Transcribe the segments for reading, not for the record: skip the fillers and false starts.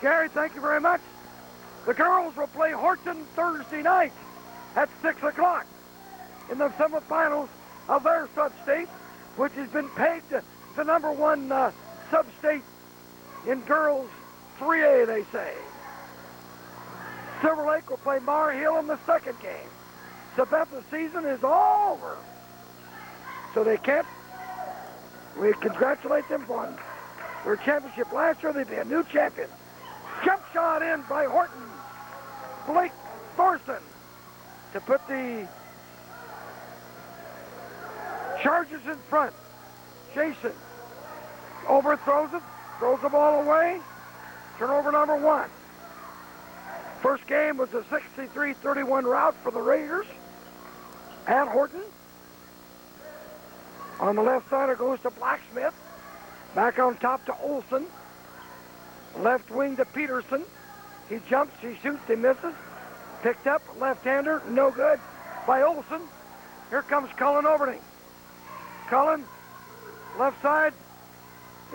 Gary, thank you very much. The girls will play Horton Thursday night at 6 o'clock in the semifinals of their sub-state, which has been pegged the number one sub-state in girls 3A, they say. Silver Lake will play Mar Hill in the second game. Sabetha's season is all over. So they can't. We congratulate them on their championship last year. They'd be a new champion. Jump shot in by Horton. Blake Thorson to put the Chargers in front. Jason overthrows it, throws the ball away. Turnover number 1. First game was a 63-31 rout for the Raiders at Horton. On the left side, it goes to Blacksmith. Back on top to Olson. Left wing to Peterson. He jumps, he shoots, he misses. Picked up, left-hander, no good by Olson. Here comes Cullen Overding. Cullen, left side,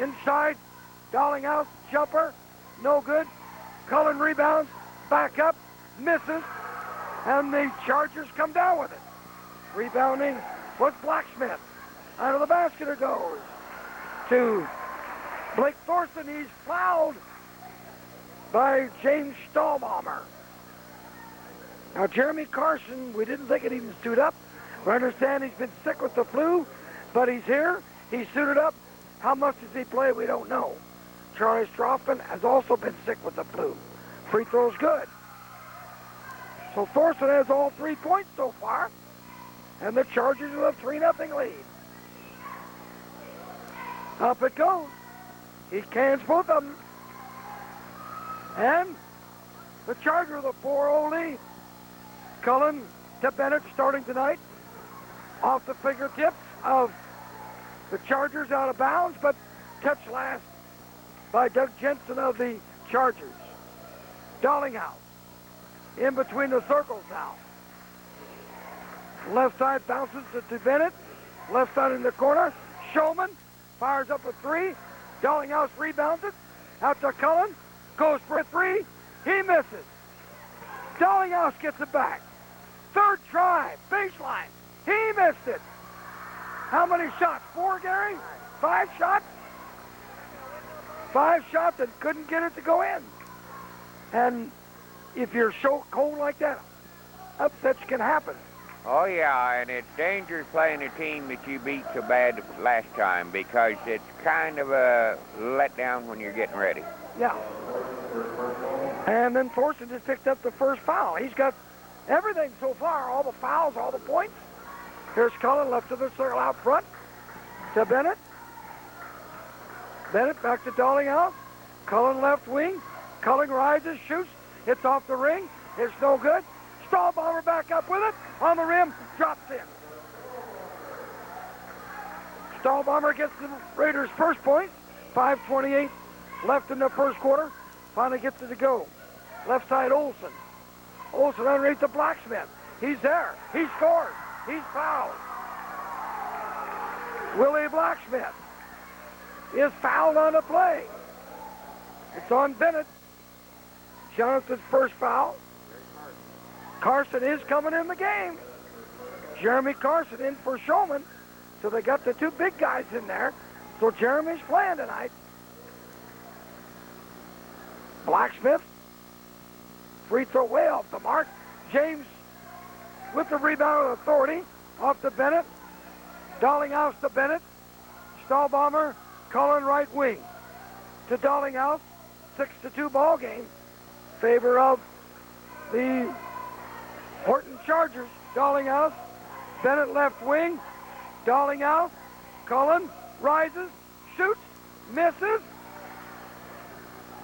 inside, dolling out, jumper, no good. Cullen rebounds, back up, misses, and the Chargers come down with it. Rebounding was Blacksmith. Out of the basket it goes to Blake Thorson. He's fouled by James Stahlbaumer. Now, Jeremy Carson, we didn't think it even stood up. We understand he's been sick with the flu, but he's here. He's suited up. How much does he play? We don't know. Charlie Stroffman has also been sick with the flu. Free throw's good. So Thorson has all 3 points so far, and the Chargers will have 3-0 lead. Up it goes. He cans both of them. And the Charger, the 4-0 lead. Cullen to Bennett starting tonight. Off the fingertips of the Chargers, out of bounds, but touched last by Doug Jensen of the Chargers. Dollinghouse in between the circles now. Left side bounces to Bennett. Left side in the corner. Showman fires up a 3. Dollinghouse rebounds it. Out to Cullen. Goes for a 3. He misses. Dollinghouse gets it back. Third try. Baseline. He missed it. How many shots? 4, Gary? 5 shots? 5 shots and couldn't get it to go in. And if you're so cold like that, upsets can happen. Oh, yeah, and it's dangerous playing a team that you beat so bad last time because it's kind of a letdown when you're getting ready. Yeah. And then Thorson just picked up the first foul. He's got everything so far, all the fouls, all the points. Here's Cullen left of the circle out front to Bennett. Bennett back to Dollinghouse. Cullen left wing. Cullen rises, shoots. It's off the ring. It's no good. Stahlbaumer back up with it. On the rim, drops in. Stahlbaumer gets the Raiders' first point. 5:28 left in the first quarter. Finally gets it to go. Left side, Olson. Olson underneath the Blacksmith. He's there. He scores. He's fouled. Willie Blacksmith is fouled on the play. It's on Bennett. Jonathan's first foul. Carson is coming in the game. Jeremy Carson in for Showman. So they got the 2 big guys in there. So Jeremy's playing tonight. Blacksmith. Free throw way off the mark. James with the rebound with authority. Off to Bennett. Dollinghouse to Bennett. Stahlbaumer. Cullen right wing. To Dollinghouse. 6-2 ball game. Favor of the Horton Chargers. Dollinghouse. Bennett left wing. Dollinghouse. Cullen rises. Shoots. Misses.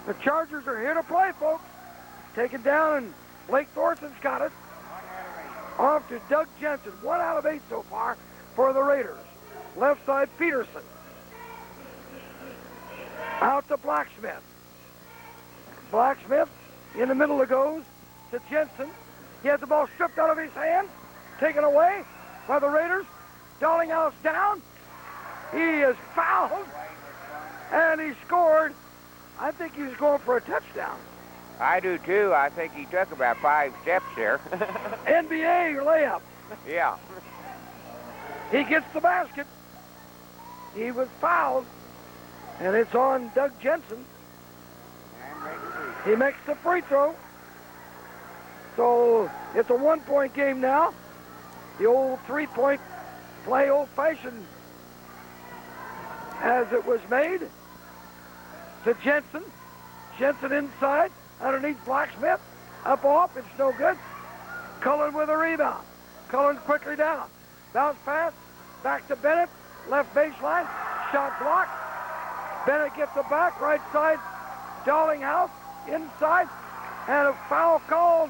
The Chargers are here to play, folks. Taken down, and Blake Thorson's got it. Off to Doug Jensen. 1 out of 8 so far for the Raiders. Left side, Peterson. Out to Blacksmith. Blacksmith in the middle of goes to Jensen. He has the ball stripped out of his hand. Taken away by the Raiders. Dollinghouse down. He is fouled. And he scored I think he was going for a touchdown. I do too. I think he took about 5 steps there. NBA layup. Yeah. He gets the basket. He was fouled, and it's on Doug Jensen. He makes the free throw. So it's a 1-point game now. The old 3-point play, old-fashioned as it was made, to Jensen. Jensen inside, underneath Blacksmith. Up off, it's no good. Cullen with a rebound. Cullen quickly down. Bounce pass, back to Bennett. Left baseline, shot blocked. Bennett gets it back, right side. Dallinghouse, inside. And a foul called.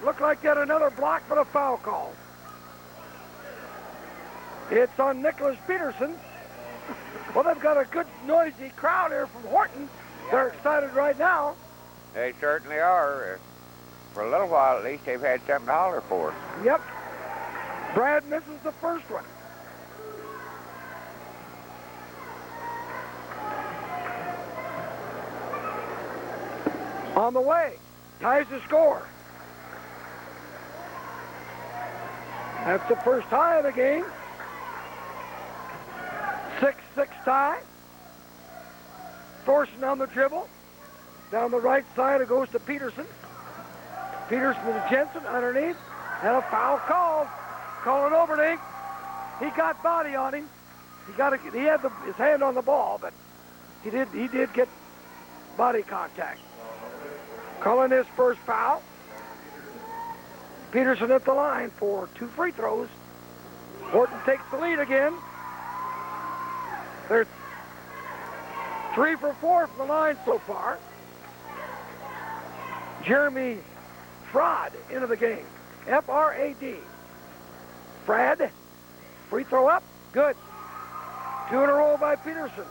Looked like yet another block, but a foul call. It's on Nicholas Peterson. Well, they've got a good, noisy crowd here from Horton. They're excited right now. They certainly are. For a little while, at least, they've had something to holler for. Yep. Brad misses the first one. On the way, ties the score. That's the first tie of the game. 6-6 tie. Thorson on the dribble. Down the right side, it goes to Peterson. Peterson to Jensen underneath. And a foul called. Calling Overdink. He got body on him. He had his hand on the ball, but he did get body contact. Calling his first foul. Peterson at the line for 2 free throws. Horton takes the lead again. They're 3 for 4 from the line so far. Jeremy Fraud into the game. F-R-A-D. Frad, free throw up, good. 2 in a row by Peterson.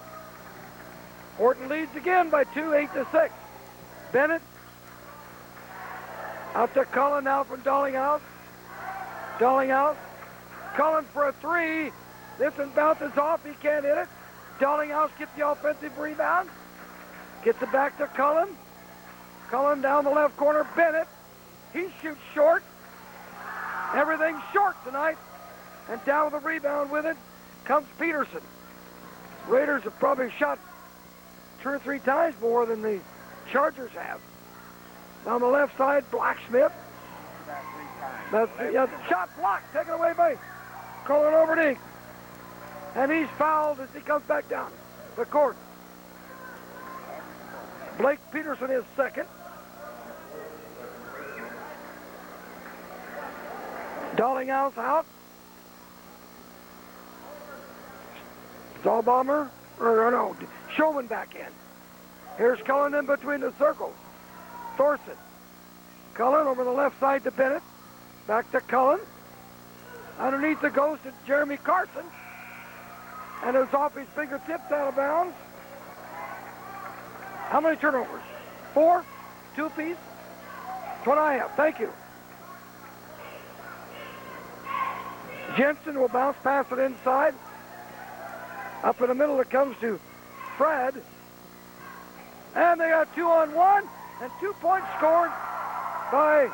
Horton leads again by 2, 8-6. Bennett, out to Cullen now from Dallinghouse. Dallinghouse, Cullen for a 3. This one bounces off, he can't hit it. Dallinghouse gets the offensive rebound. Gets it back to Cullen. Cullen down the left corner, Bennett. He shoots short. Everything's short tonight. And down with the rebound with it comes Peterson. Raiders have probably shot 2 or 3 times more than the Chargers have. Down the left side, Blacksmith. That's the shot blocked, taken away by Colin Overdink. And he's fouled as he comes back down the court. Blake Peterson is second. Dallinghouse out. Stahlbomber, or no, Showman back in. Here's Cullen in between the circles. Thorson. Cullen over the left side to Bennett. Back to Cullen. Underneath the ghost is Jeremy Carson. And it's off his fingertips out of bounds. How many turnovers? 4? 2-piece? That's what I have. Thank you. Jensen will bounce past it inside. Up in the middle it comes to Fred. And they got 2-on-1 and 2 points scored by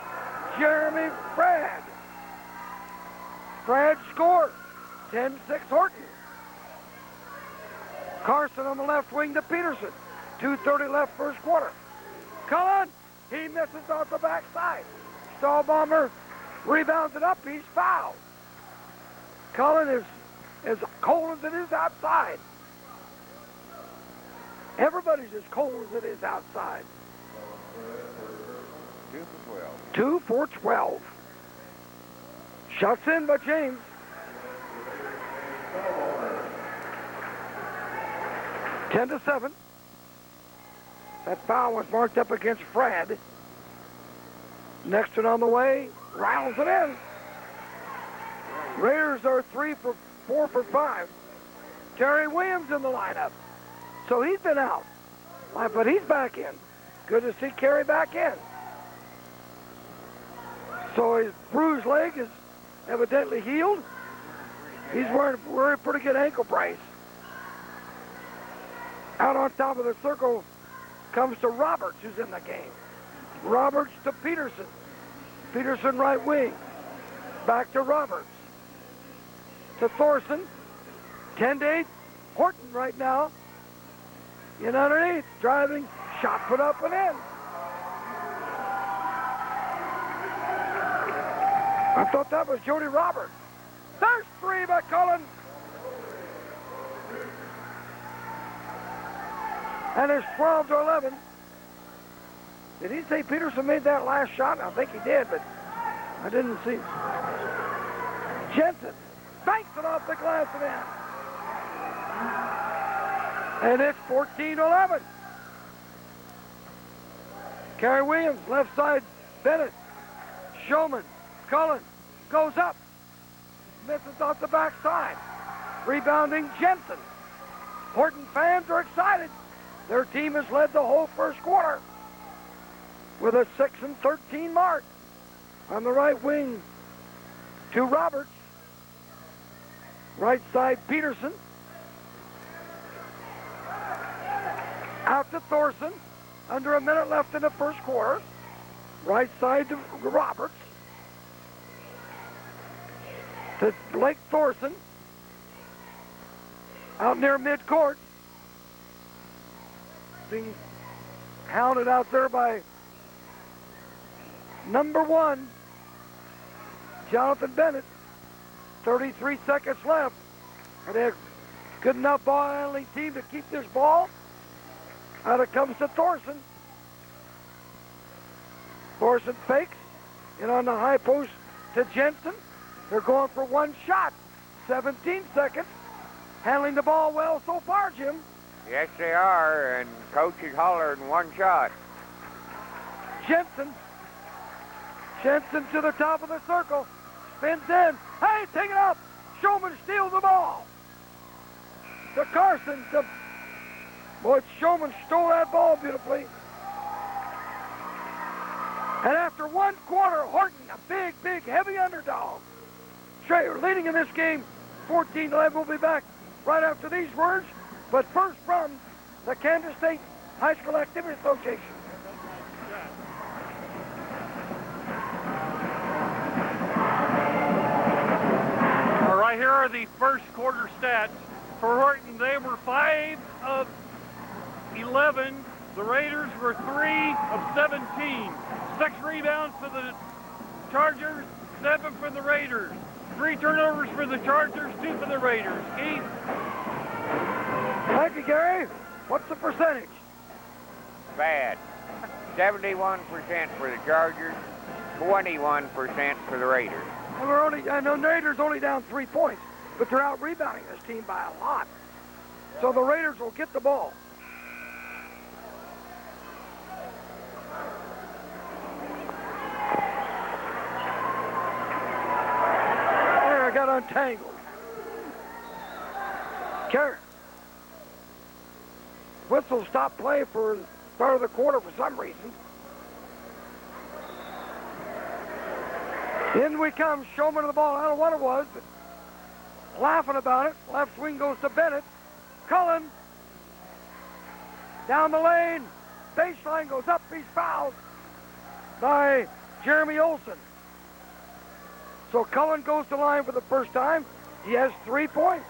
Jeremy Fred. Fred scored. 10-6 Horton. Carson on the left wing to Peterson. 2:30 left first quarter. Cullen, he misses off the backside. Stahlbomber rebounds it up. He's fouled. Cullen is as cold as it is outside. Everybody's as cold as it is outside. 2 for 12. 2 for 12. Shots in by James. Ten to 7. That foul was marked up against Fred. Next one on the way, rattles it in. Raiders are 4 for 5. Terry Williams in the lineup. So he's been out. But he's back in. Good to see Kerry back in. So his bruised leg is evidently healed. He's wearing a pretty good ankle brace. Out on top of the circle comes to Roberts, who's in the game. Roberts to Peterson. Peterson right wing. Back to Roberts. To Thorson. 10-8. Horton right now. In underneath. Driving. Shot put up and in. I thought that was Jody Roberts. There's three by Cullen. And it's 12-11. Did he say Peterson made that last shot? I think he did, but I didn't see. Jensen banks it off the glass and in. And it's 14-11. Kerry Williams, left side, Bennett. Showman, Cullen, goes up. Misses off the backside. Rebounding Jensen. Horton fans are excited. Their team has led the whole first quarter with a 6-13 mark. On the right wing to Roberts. Right side, Peterson. Out to Thorson. Under a minute left in the first quarter. Right side to Roberts. To Blake Thorson. Out near midcourt. Being hounded out there by number 1, Jonathan Bennett. 33 seconds left. And they're good enough ball handling team to keep this ball. Out it comes to Thorson. Thorson fakes. In on the high post to Jensen. They're going for one shot. 17 seconds. Handling the ball well so far, Jim. Yes, they are, and Coach is hollering one shot. Jensen to the top of the circle. Spins in. Hey, take it up. Showman steals the ball. To Carson. Boy, Showman stole that ball beautifully. And after one quarter, Horton, a big, heavy underdog. Schrader leading in this game, 14-11. We'll be back right after these words. But first from the Kansas State High School Activity Association. All right, here are the first quarter stats. For Horton, they were 5 of 11. The Raiders were 3 of 17. 6 rebounds for the Chargers, 7 for the Raiders. 3 turnovers for the Chargers, 2 for the Raiders. Keith? Thank you, Gary. What's the percentage? Bad. 71% for the Chargers, 21% for the Raiders. And I know Raiders only down 3 points, but they're out rebounding this team by a lot. So the Raiders will get the ball. There, I got untangled. Carrot. Whistle stopped play for the start of the quarter for some reason. In we come, Showman to the ball. I don't know what it was, but laughing about it. Left wing goes to Bennett. Cullen. Down the lane. Baseline goes up. He's fouled by Jeremy Olson. So Cullen goes to line for the first time. He has 3 points.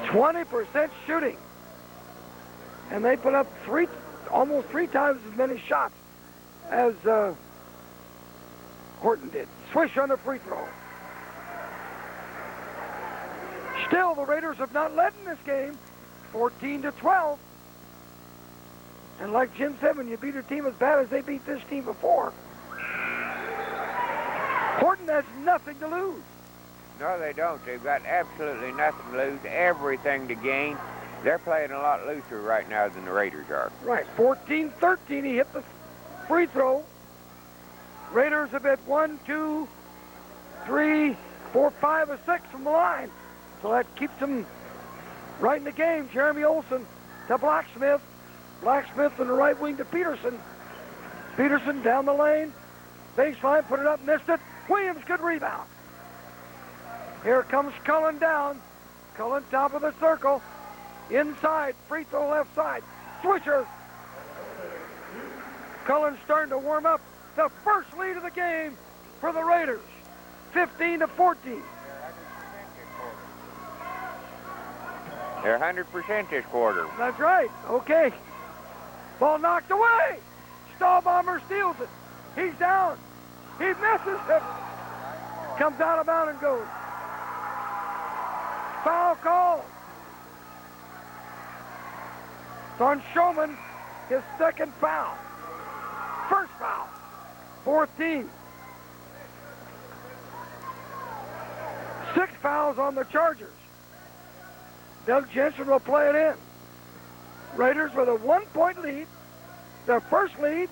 20% shooting. And they put up almost three times as many shots as Horton did. Swish on the free throw. Still, the Raiders have not led in this game. 14-12. And like Jim said, when you beat a team as bad as they beat this team before, Horton has nothing to lose. No, they don't. They've got absolutely nothing to lose, everything to gain. They're playing a lot looser right now than the Raiders are. Right, 14-13. He hit the free throw. Raiders have hit 1, 2, 3, 4, 5, or 6 from the line. So that keeps them right in the game. Jeremy Olson to Blacksmith. Blacksmith in the right wing to Peterson. Peterson down the lane. Baseline, put it up, missed it. Williams, good rebound. Here comes Cullen down. Cullen top of the circle. Inside, free throw left side. Swisher. Cullen's starting to warm up. The first lead of the game for the Raiders. 15-14. They're 100% this quarter. That's right. Okay. Ball knocked away. Stahlbomber steals it. He's down. He misses it. Comes out of bounds and goes. Foul call. It's on Showman, his second foul. First foul. Fourth team. 6 fouls on the Chargers. Doug Jensen will play it in. Raiders with a 1-point lead, their first lead,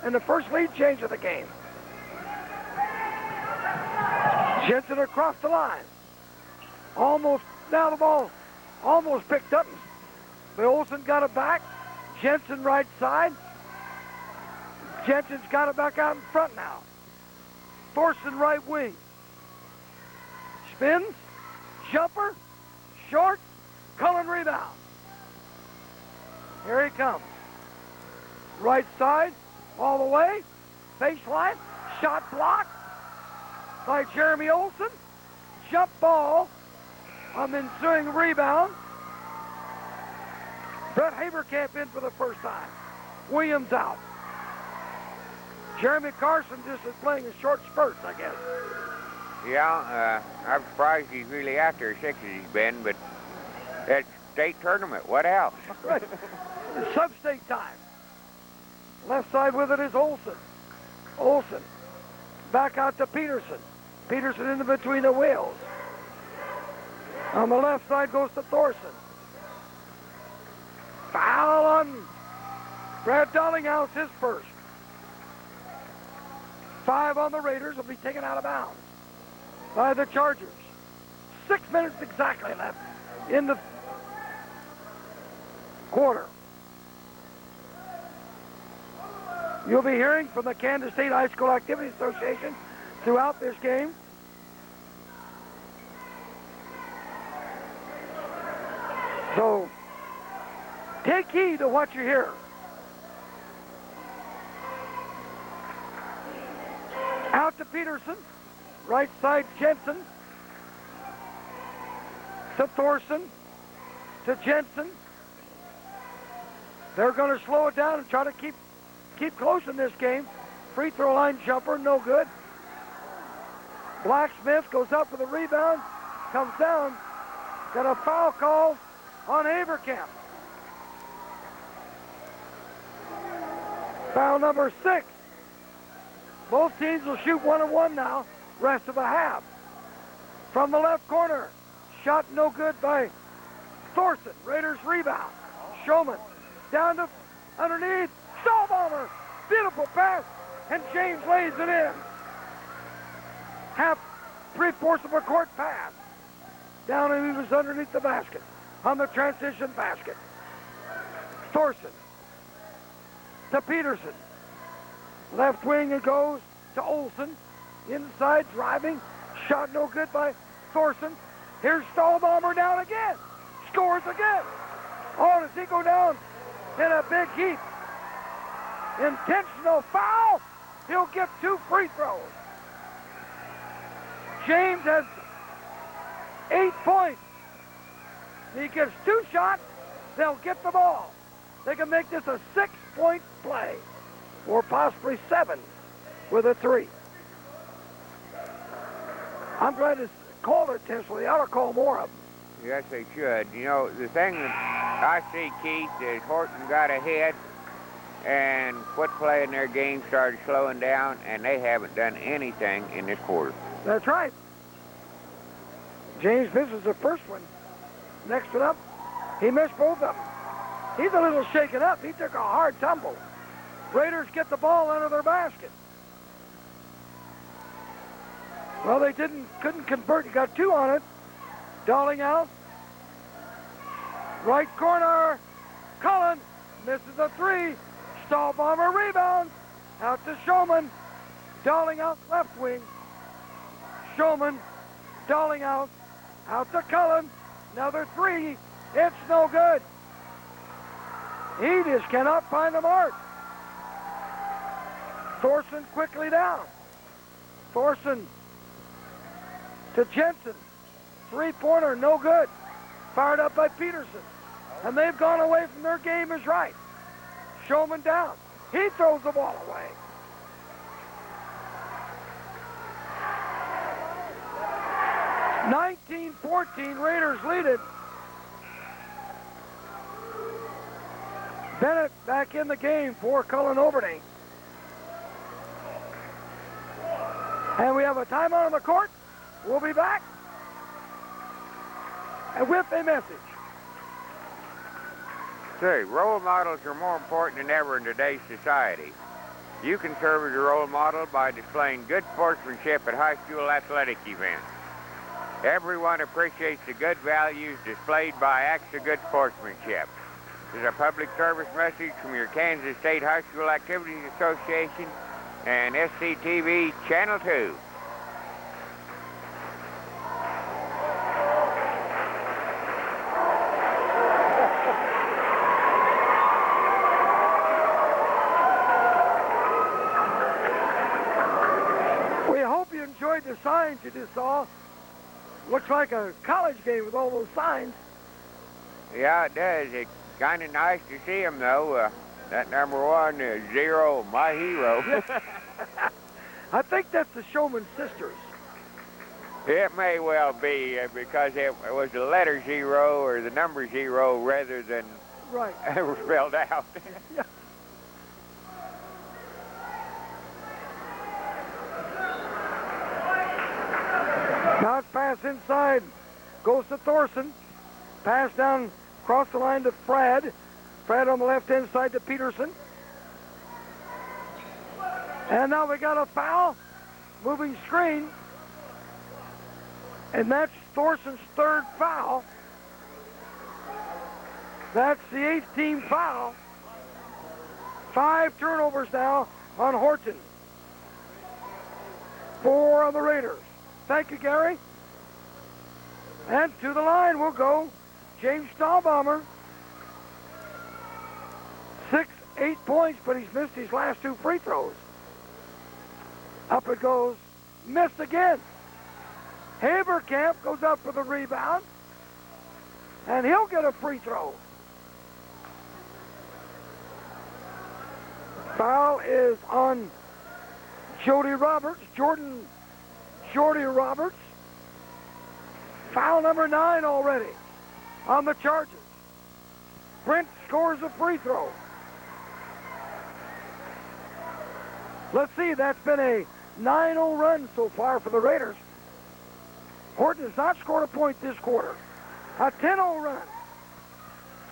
and the first lead change of the game. Jensen across the line. Almost, now the ball almost picked up. But Olsen got it back. Jensen right side. Jensen's got it back out in front now. Thorson right wing. Spins, jumper, short, Cullen rebound. Here he comes. Right side, all the way, baseline, shot blocked by Jeremy Olsen. Jump ball on the ensuing rebound. Brett Haberkamp in for the first time. Williams out. Jeremy Carson just is playing in short spurts, I guess. Yeah, I'm surprised he's really out there as sick as he's been, but that's state tournament. What else? Right. Sub-state time. Left side with it is Olsen. Olsen. Back out to Peterson. Peterson in between the wheels. On the left side goes to Thorson. Foul on Brad Dollinghouse, his first. 5 on the Raiders, will be taken out of bounds by the Chargers. 6 minutes exactly left in the quarter. You'll be hearing from the Kansas State High School Activity Association throughout this game. So, take heed to what you hear. Out to Peterson. Right side, Jensen. To Thorson. To Jensen. They're going to slow it down and try to keep close in this game. Free throw line jumper, no good. Blacksmith goes up for the rebound. Comes down. Got a foul call on Haberkamp. Foul number 6. Both teams will shoot 1-1 now, rest of the half. From the left corner, shot no good by Thorson. Raiders rebound. Showman down to underneath. Stahlbomber, beautiful pass, and James lays it in. Half, 3/4 of a court pass. Down and he was underneath the basket, on the transition basket. Thorson to Peterson. Left wing it goes to Olsen. Inside driving. Shot no good by Thorson. Here's Stahlbomber down again. Scores again. Oh, does he go down in a big heap? Intentional foul. He'll get 2 free throws. James has 8 points. He gets 2 shots. They'll get the ball. They can make this a 6-point play. Or possibly 7 with a 3. I'm glad to call it intentionally. They ought to call more of them. Yes, they should. You know, the thing that I see, Keith, is Horton got ahead and quit playing their game, started slowing down, and they haven't done anything in this quarter. That's right. James misses the first one. Next one up, he missed both of them. He's a little shaken up. He took a hard tumble. Raiders get the ball under their basket. Well, they couldn't convert. He got 2 on it. Darling out. Right corner. Cullen misses a 3. Stahlbomber rebounds. Out to Showman. Darling out left wing. Showman. Darling out. Out to Cullen. Another 3. It's no good. He just cannot find the mark. Thorson quickly down. Thorson to Jensen. Three-pointer, no good. Fired up by Peterson. And they've gone away from their game is right. Showman down. He throws the ball away. (19-14), Raiders lead it. Bennett back in the game for Cullen Overney. And we have a timeout on the court. We'll be back. And with a message. Say, role models are more important than ever in today's society. You can serve as a role model by displaying good sportsmanship at high school athletic events. Everyone appreciates the good values displayed by acts of good sportsmanship. This is a public service message from your Kansas State High School Activities Association and SCTV Channel 2. We hope you enjoyed the signs you just saw. Looks like a college game with all those signs. Yeah, it does. It's kind of nice to see them, though. That number 1 is Zero, my hero. I think that's the Showman sisters. It may well be because it was the letter 0 or the number 0 rather than right spelled out. Yeah. Now it's pass inside. Goes to Thorson. Pass down across the line to Fred. Fred on the left-hand side to Peterson. And now we got a foul. Moving screen. And that's Thorson's third foul. That's the 8th team foul. 5 turnovers now on Horton. 4 on the Raiders. Thank you, Gary. And to the line will go James Stahlbaumer. 8 points, but he's missed his last 2 free throws. Up it goes. Missed again. Haberkamp goes up for the rebound. And he'll get a free throw. Foul is on Jody Roberts. Jordy Roberts. Foul number 9 already on the Chargers. Brent scores a free throw. Let's see, that's been a 9-0 run so far for the Raiders. Horton has not scored a point this quarter. A 10-0 run.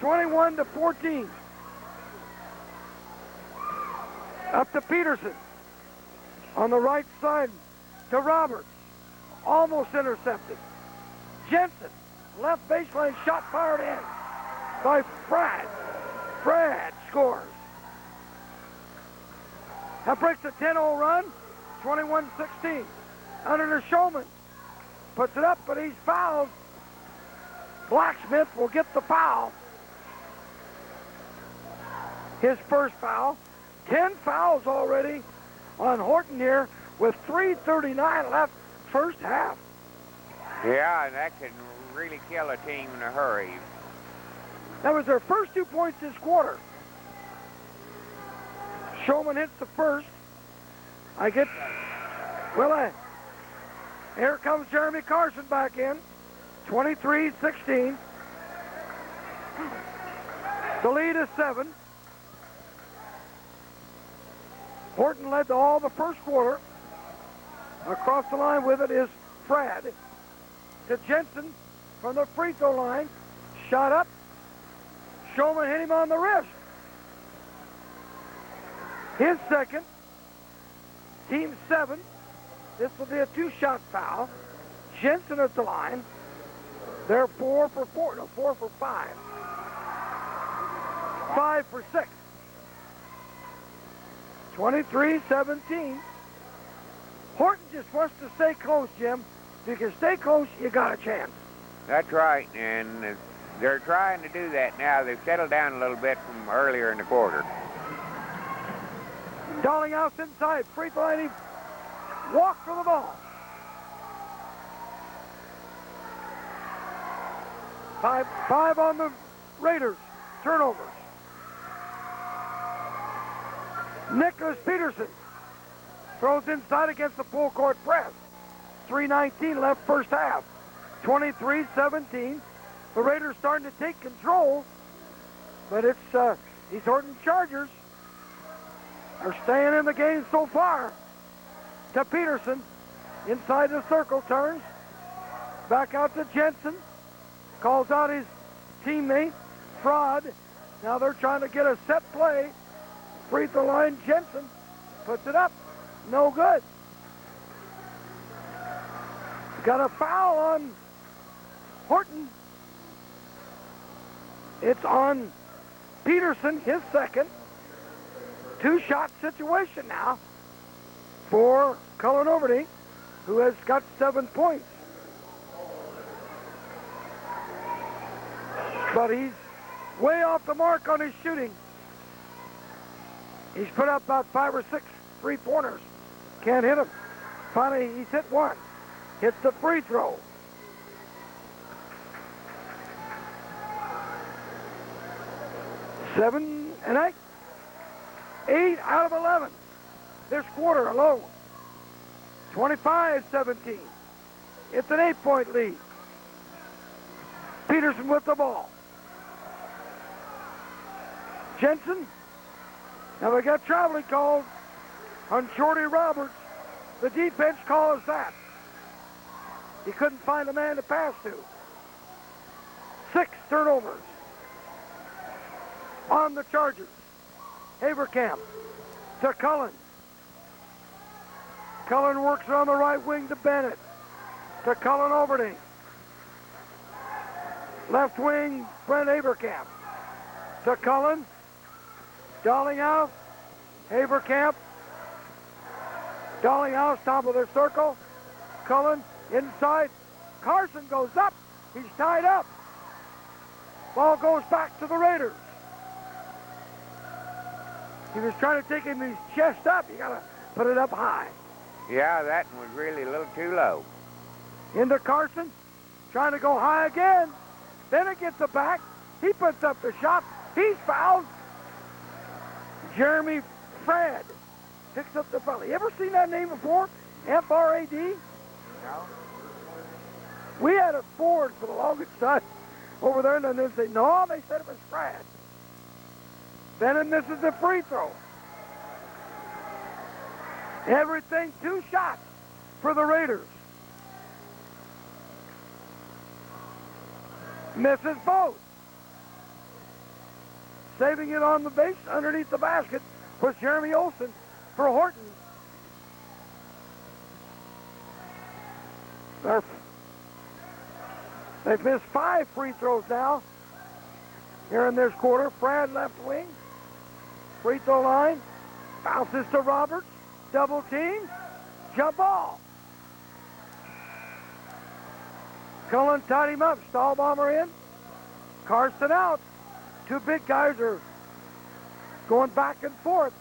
21-14. Up to Peterson. On the right side to Roberts. Almost intercepted. Jensen, left baseline shot fired in by Fred. Fred scores. That breaks a 10-0 run, 21-16. Under the Showman. Puts it up, but he's fouled. Blacksmith will get the foul. His first foul. 10 fouls already on Horton here with 3:39 left first half. Yeah, that can really kill a team in a hurry. That was their first 2 points this quarter. Showman hits the first. Here comes Jeremy Carson back in. 23-16. The lead is 7. Horton led all the first quarter. Across the line with it is Fred. To Jensen from the free throw line. Shot up. Showman hit him on the wrist. His second. Team 7. This will be a 2-shot foul. Jensen at the line. They're 4 for 5. 5 for 6. 23-17. Horton just wants to stay close, Jim. If you can stay close, you got a chance. That's right, and They're trying to do that now. They've settled down a little bit from earlier in the quarter. Darlinghouse inside, free throw line, he walked for the ball. Five on the Raiders, turnovers. Nicholas Peterson throws inside against the full court press. 3:19 left first half. 23-17. The Raiders starting to take control, but it's these Horton Chargers are staying in the game so far. To Peterson, inside the circle, turns. Back out to Jensen. Calls out his teammate, Fraud. Now they're trying to get a set play. Free throw line, Jensen puts it up. No good. Got a foul on Horton. It's on Peterson, his second. Two-shot situation now for Cullen Overdy, who has got 7 points. But he's way off the mark on his shooting. He's put up about 5 or 6 three-pointers. Can't hit them. Finally, he's hit one. Hits the free throw. Seven and 8. 8 out of 11 this quarter alone. 25-17. It's an 8-point lead. Peterson with the ball. Jensen. Now we got traveling calls on Shorty Roberts. The defense calls that. He couldn't find a man to pass to. 6 turnovers on the Chargers. Haverkamp to Cullen. Cullen works on the right wing to Bennett. To Cullen Overdy. Left wing, Brent Haverkamp. To Cullen. Darlinghouse. Haverkamp. Darlinghouse, top of the circle. Cullen inside. Carson goes up. He's tied up. Ball goes back to the Raiders. He was trying to take him his chest up. You got to put it up high. Yeah, that one was really a little too low. Into Carson. Trying to go high again. Bennett gets it back. He puts up the shot. He's fouled. Jeremy Fred picks up the foul. You ever seen that name before? F-R-A-D? No. We had a Ford for the longest time over there, and then they say, no, they said it was Fred. Bennett misses the free throw. Everything 2 shots for the Raiders. Misses both. Saving it on the base underneath the basket was Jeremy Olsen for Horton. They've missed 5 free throws now here in this quarter. Brad left wing. Free throw line. Bounces to Roberts. Double team. Jump ball. Cullen tied him up. Stall bomber in. Carson out. 2 big guys are going back and forth.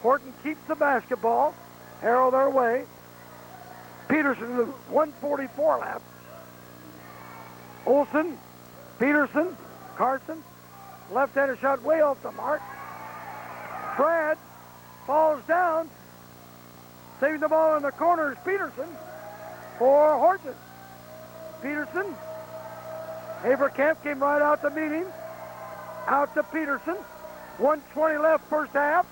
Horton keeps the basketball. Arrow their way. Peterson with 1:44 left. Olsen, Peterson, Carson. Left-handed shot way off the mark. Brad falls down. Saving the ball in the corner is Peterson for Horton. Peterson. Haverkamp came right out to meet him. Out to Peterson. 1:20 left first half.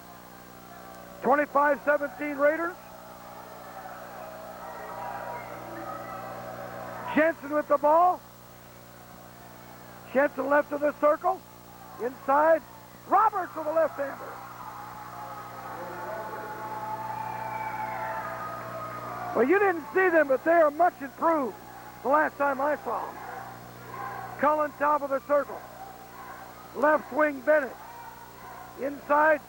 25-17 Raiders. Jensen with the ball. Jensen left of the circle. Inside. Roberts with a left-hander. Well, you didn't see them, but they are much improved the last time I saw them. Cullen, top of the circle. Left wing, Bennett. Inside,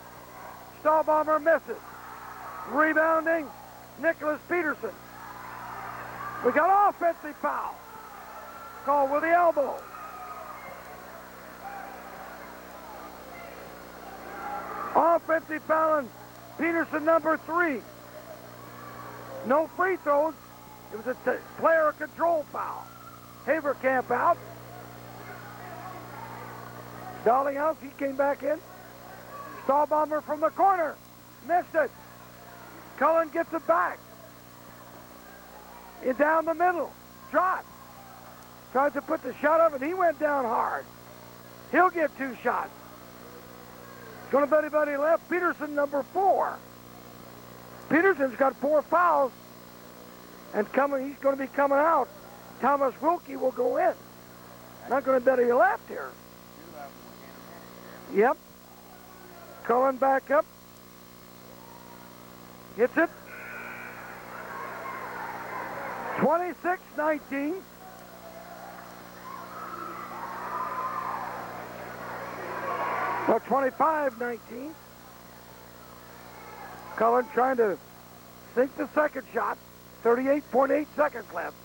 Stahlbomber misses. Rebounding, Nicholas Peterson. We got offensive foul. Called with the elbow. Offensive foul on Peterson, number 3. No free throws. It was a player control foul. Haverkamp out. Darlinghouse, he came back in. Stahlbomber from the corner. Missed it. Cullen gets it back. In down the middle. Shot. Tries to put the shot up, and he went down hard. He'll get 2 shots. Going to buddy left. Peterson, number 4. Peterson's got 4 fouls. And he's going to be coming out. Thomas Wilkie will go in. Not going to bet he left here. Yep. Cullen back up. Gets it. 26-19. Well, 25-19. Cullen trying to sink the second shot. 38.8 seconds left.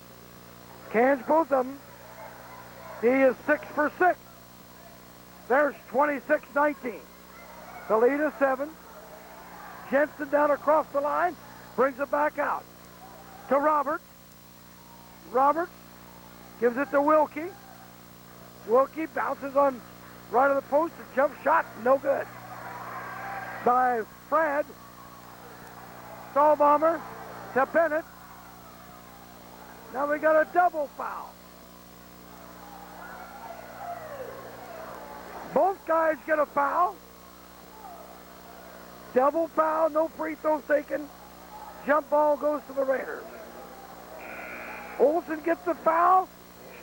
Cans both of them. He is 6 for 6. There's 26-19. The lead is 7. Jensen down across the line. Brings it back out to Roberts. Roberts gives it to Wilkie. Wilkie bounces on right of the post. A jump shot, no good. By Fred. Stahlbomber to Bennett. Now we got a double foul. Both guys get a foul. Double foul, no free throws taken. Jump ball goes to the Raiders. Olsen gets the foul.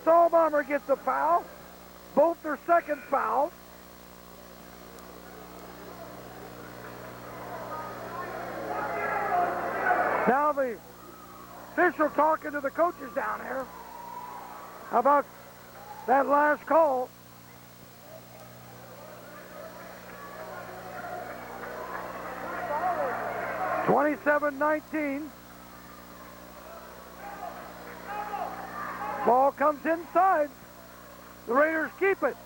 Stahlbomber gets the foul. Both their second fouls. Now the official talking to the coaches down there about that last call. (27-19). Ball comes inside. The Raiders keep it.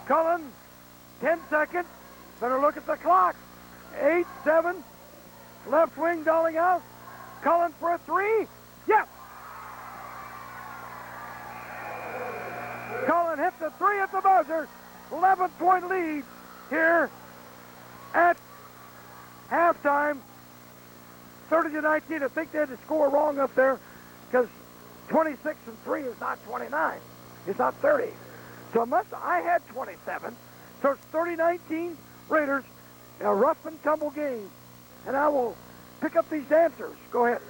Cullen, 10 seconds. Better look at the clock. 8-7. Left wing, Darlinghouse. Cullen for a 3. Yes. Cullen hits the 3 at the buzzer. 11-point lead here at halftime. 30-19. I think they had to score wrong up there because 26 and 3 is not 29. It's not 30. So I had 27. So it's 30-19 Raiders in a rough and tumble game. And I will pick up these dancers. Go ahead.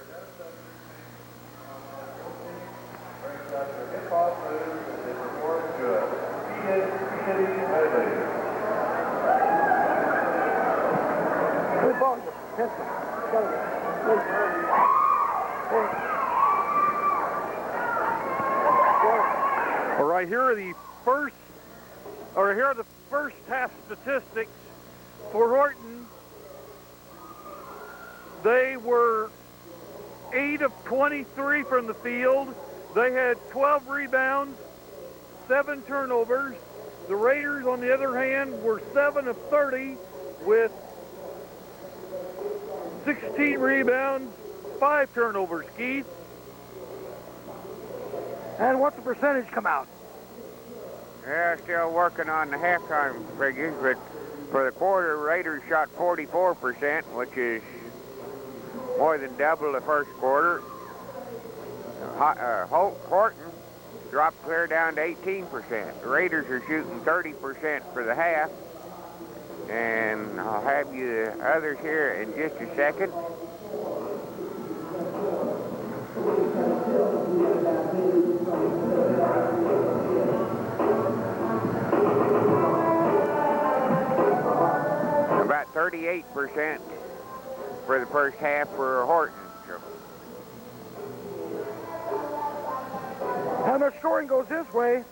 Good ball, pencil. All right, here are the first half statistics for Horton. They were 8 of 23 from the field. They had 12 rebounds, 7 turnovers. The Raiders, on the other hand, were 7 of 30 with 16 rebounds, 5 turnovers, Keith. And what's the percentage come out? Yeah, still working on the halftime figures, but for the quarter, Raiders shot 44%, which is more than double the first quarter. Horton dropped clear down to 18%. The Raiders are shooting 30% for the half. And I'll have you the others here in just a second. About 38% for the first half for Horton. And the scoring goes this way.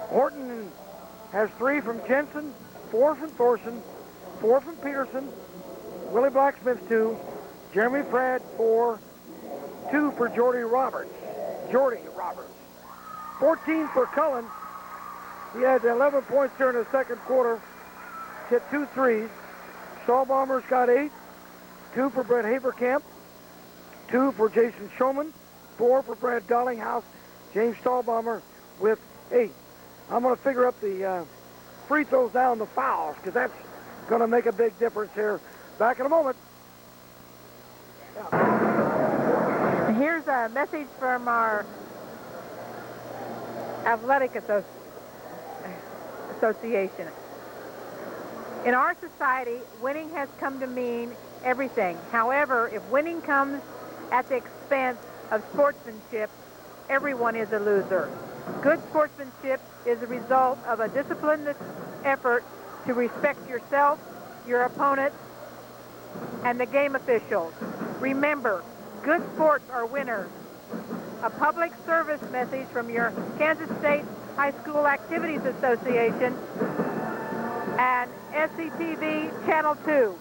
Horton has 3 from Jensen, 4 from Thorson, 4 from Peterson, Willie Blacksmith 2, Jeremy Pratt 4, 2 for Jordy Roberts. 14 for Cullen. He had 11 points during the second quarter. hit 2 threes. Stahlbaumer's got 8. 2 for Brett Haberkamp. 2 for Jason Showman. 4 for Brad Dollinghouse. James Stahlbaumer with 8. I'm going to figure up the free throws down, the fouls, because that's going to make a big difference here. Back in a moment. Yeah. Here's a message from our athletic association. In our society, winning has come to mean everything. However, if winning comes at the expense of sportsmanship, everyone is a loser. Good sportsmanship is the result of a disciplined effort to respect yourself, your opponent, and the game officials. Remember, good sports are winners. A public service message from your Kansas State High School Activities Association and SCTV Channel 2.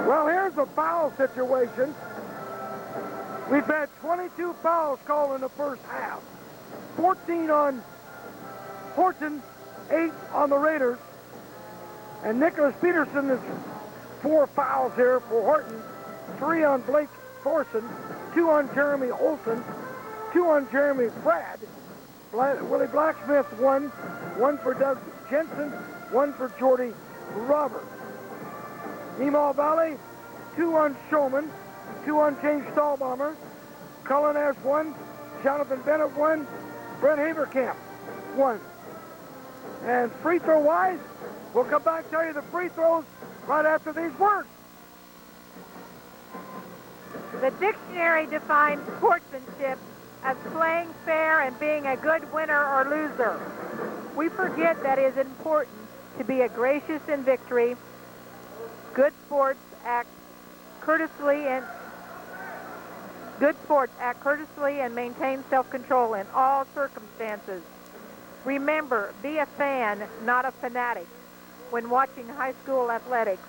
Well, here's a foul situation. We've had 22 fouls called in the first half. 14 on Horton, 8 on the Raiders. And Nicholas Peterson is 4 fouls here for Horton. 3 on Blake Thorson, 2 on Jeremy Olson, 2 on Jeremy Brad. Willie Blacksmith, 1 for Doug Jensen, 1 for Jordy Roberts. Nemaha Valley, 2 on Showman, 2 on James Stahlbaumer. Cullen has 1, Jonathan Bennett 1, Brett Haberkamp 1. And free throw wise, we'll come back and tell you the free throws right after these words. The dictionary defines sportsmanship as playing fair and being a good winner or loser. We forget that it is important to be gracious in victory. Good sports act courteously and maintain self-control in all circumstances. Remember, be a fan, not a fanatic, when watching high school athletics.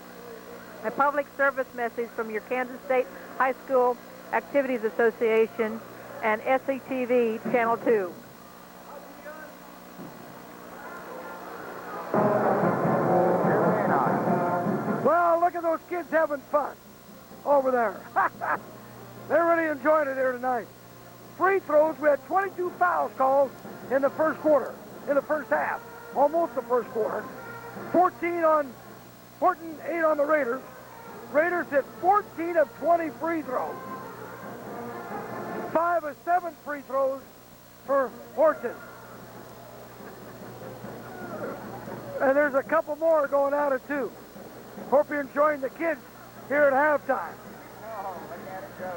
A public service message from your Kansas State High School Activities Association and SCTV Channel 2. Well, look at those kids having fun over there. They're really enjoying it here tonight. Free throws, we had 22 fouls called in the first quarter, in the first half, almost the first quarter. 14 on Horton, 8 on the Raiders. Raiders hit 14 of 20 free throws. 5 of 7 free throws for Horton. And there's a couple more going out at 2. Hope you're enjoying the kids here at halftime. Oh, look at it go.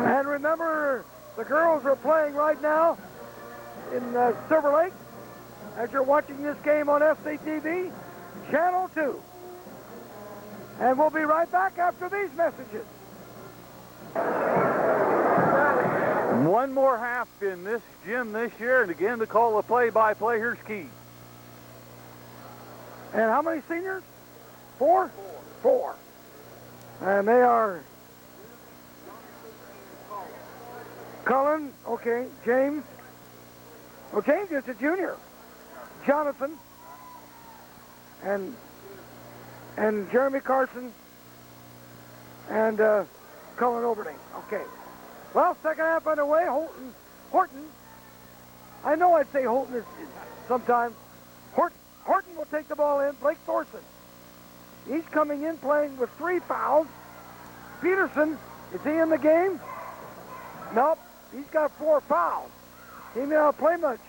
And remember, the girls are playing right now in Silver Lake as you're watching this game on SCTV Channel 2. And we'll be right back after these messages. One more half in this gym this year, and again to call the play-by-play, here's Keith. And how many seniors? 4? 4. And they are Cullen, okay, James. Oh, James is a junior. Jonathan. And Jeremy Carson. And Cullen Overding. Okay. Well, second half underway. Horton. I know I'd say Horton is sometime. Horton will take the ball in. Blake Thorson. He's coming in playing with 3 fouls. Peterson, is he in the game? Nope. He's got 4 fouls. He may not play much.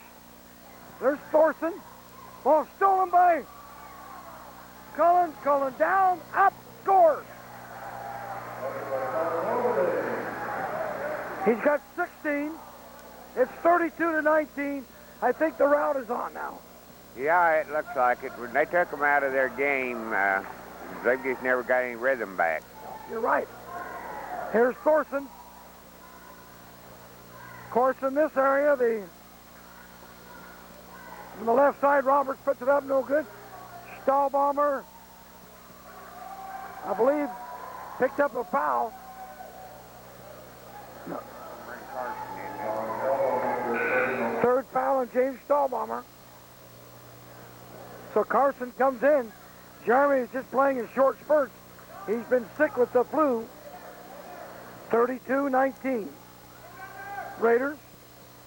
There's Thorson. Ball stolen by Cullen. Cullen down, up, scores. He's got 16. It's 32-19. I think the route is on now. Yeah, it looks like it. When they took them out of their game, they've just never got any rhythm back. You're right. Here's Thorson. Of course, in this area, on the left side, Roberts puts it up, no good. Stahlbaumer, I believe, picked up a foul. No. on James Stahlbomber. So Carson comes in. Jeremy is just playing in short spurts. He's been sick with the flu. 32-19. Raiders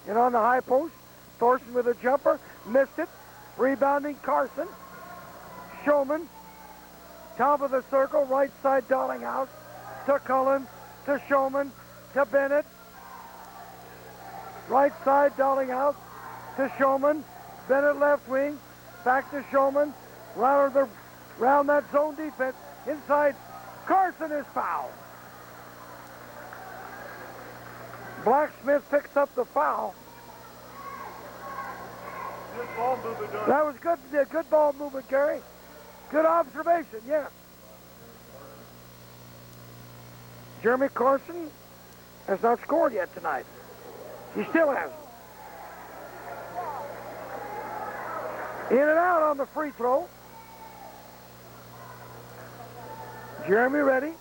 in on the high post. Thorson with a jumper. Missed it. Rebounding Carson. Showman. Top of the circle. Right side Darlinghouse. To Cullen. To Showman. To Bennett. Right side Darlinghouse. To Showman. Bennett left wing. Back to Showman. Round that zone defense. Inside. Carson is fouled. Blacksmith picks up the foul. Good ball movement, Doug. That was good. Good ball movement, Gary. Good observation, yes. Jeremy Carson has not scored yet tonight. He still hasn't. In and out on the free throw. Jeremy ready.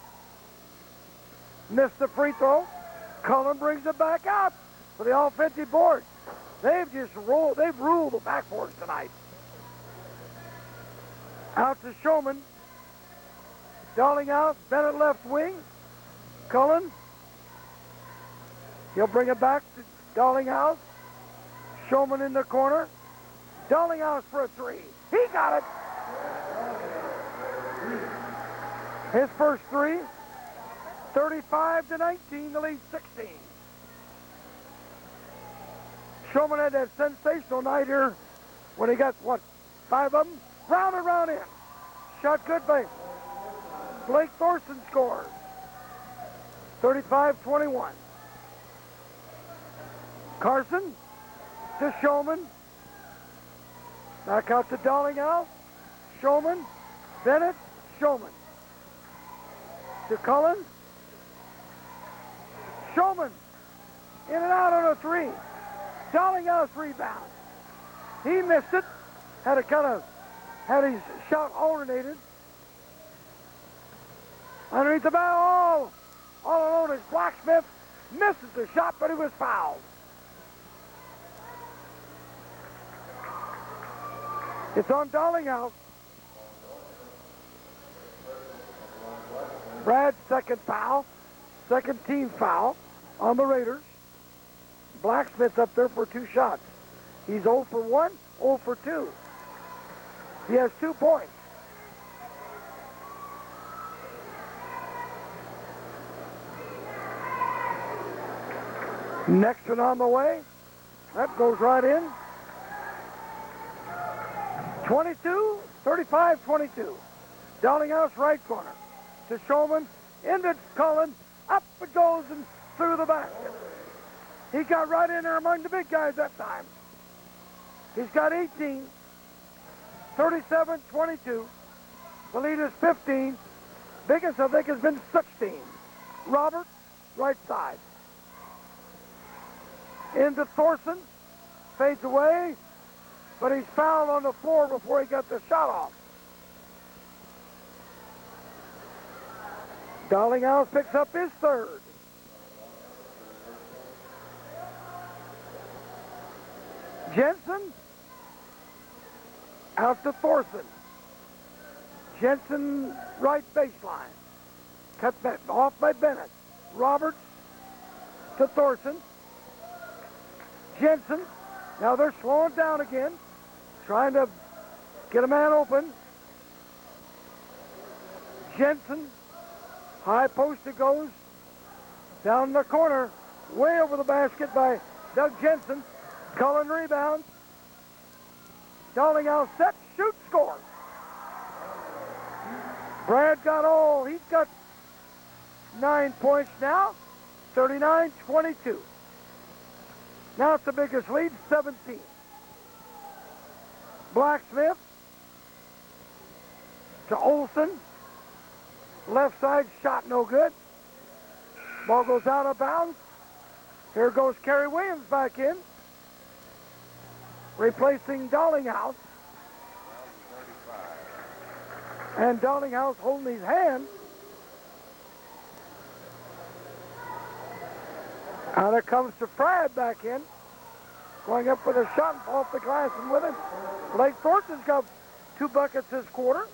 Missed the free throw. Cullen brings it back out for the offensive board. They've ruled the backboards tonight. Out to Showman. Darling out. Bennett left wing. Cullen. He'll bring it back to Darlinghouse. Showman in the corner. Darlinghouse for a three. He got it. His first three. 35-19, the lead 16. Showman had that sensational night here when he got, 5 of them? Round and round in. Shot good by Blake Thorson scores. 35-21. Carson to Showman. Back out to Darlinghouse. Showman. Bennett. Showman. To Cullen. Showman. In and out on a three. Darlinghouse rebound. He missed it. Had his shot alternated. Underneath the ball. All alone is Blacksmith. Misses the shot, but he was fouled. It's on Darlinghouse. Brad's second foul. Second team foul on the Raiders. Blacksmith's up there for 2 shots. He's 0 for 1, 0 for 2. He has 2 points. Next one on the way. That goes right in. 35-22. Darlinghouse right corner. To Showman. Into Cullen. Up it goes and through the basket. He got right in there among the big guys that time. He's got 18. 37-22. The lead is 15. Biggest, I think, has been 16. Robert, right side. Into Thorson. Fades away. But he's fouled on the floor before he got the shot off. Darlinghouse picks up his third. Jensen out to Thorson. Jensen right baseline. Cut back off by Bennett. Roberts to Thorson. Jensen. Now they're slowing down again. Trying to get a man open. Jensen. High post it goes. Down the corner. Way over the basket by Doug Jensen. Cullen rebounds. Darlinghouse set, shoot, score. Brad got all. He's got 9 points now. 39-22. Now it's the biggest lead, 17. Blacksmith to Olson. Left side shot no good. Ball goes out of bounds. Here goes Kerry Williams back in. Replacing Darlinghouse. And Darlinghouse holding his hand. Now there comes to Frad back in. going up with a shot and off the glass and with it. Blake Thornton's got 2 buckets this quarter.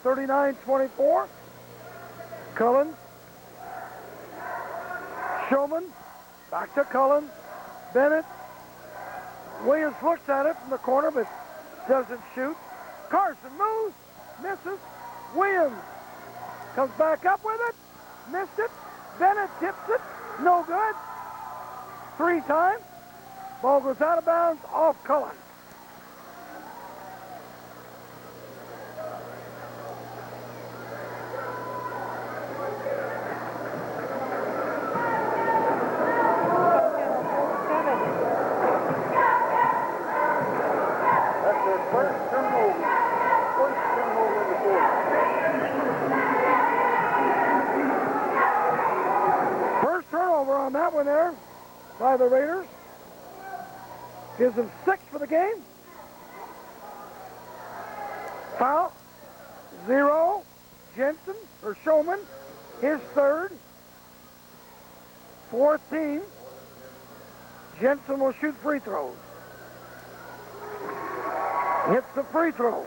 39-24. Cullen. Showman. Back to Cullen. Bennett. Williams looks at it from the corner, but doesn't shoot. Carson moves. Misses. Williams comes back up with it. Missed it. Bennett tips it. No good. 3 times. Ball goes out of bounds off Cullen. That's their first turnover. First turnover in the quarter. First turnover on that one there by the Raiders. Gives them 6 for the game. Foul. 0. Jensen, or Showman, his third. 14. Jensen will shoot free throws. Hits the free throw.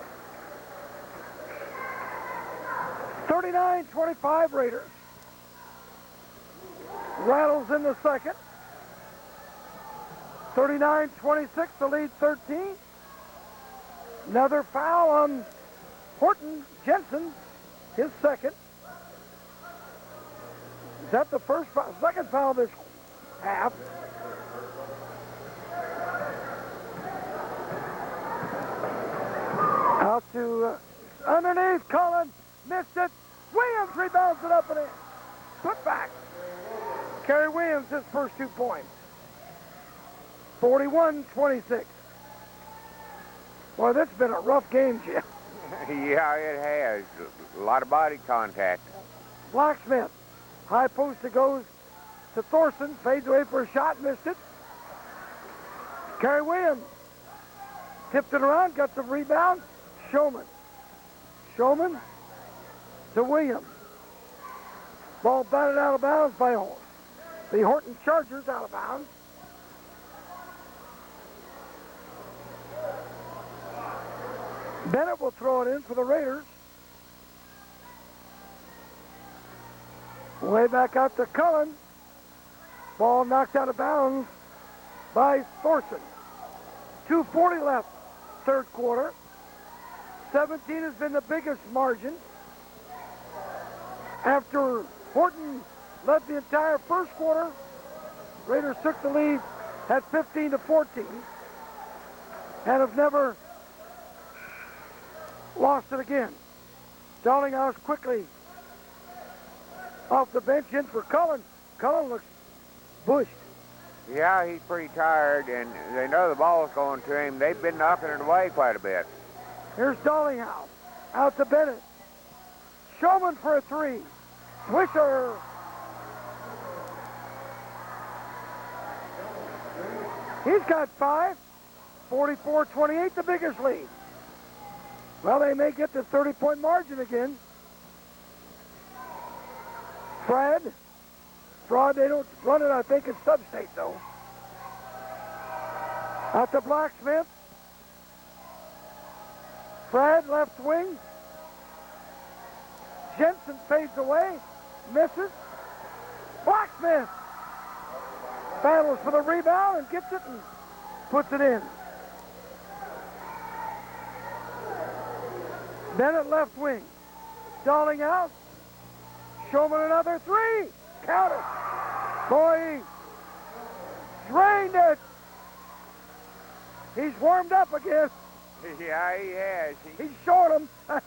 39-25 Raiders. Rattles in the second. 39-26, the lead 13. Another foul on Horton. Jensen, his second. Is that the first foul? Second foul this half. Out to underneath, Cullen. Missed it. Williams rebounds it up and in. Put back. Kerry Williams, his first 2 points. 41-26. Boy, that's been a rough game, Jim. Yeah, it has. A lot of body contact. Blacksmith. High post that goes to Thorson. Fades away for a shot. Missed it. Kerry Williams. Tipped it around. Got the rebound. Showman. Showman to Williams. Ball batted out of bounds by the Horton Chargers, out of bounds. Bennett will throw it in for the Raiders. Way back out to Cullen. Ball knocked out of bounds by Thorson. 2:40 left, third quarter. 17 has been the biggest margin. After Horton led the entire first quarter, Raiders took the lead at 15-14 and have never lost it again. Darlinghouse quickly off the bench in for Cullen. Cullen looks bushed. Yeah, he's pretty tired, and they know the ball's going to him. They've been knocking it away quite a bit. Here's Darlinghouse. Out to Bennett. Showman for a 3. Swisher. He's got 5. 44-28, the biggest lead. Well, they may get the 30-point margin again. Fred. Fraud, they don't run it, I think, in Sub-State, though. Out to Blacksmith. Fred, left wing. Jensen fades away. Misses. Blacksmith battles for the rebound and gets it and puts it in. Bennett left wing. Stalling out. Showman another 3. Count it. Boy, he drained it. He's warmed up again. Yeah, he has. He's showing them.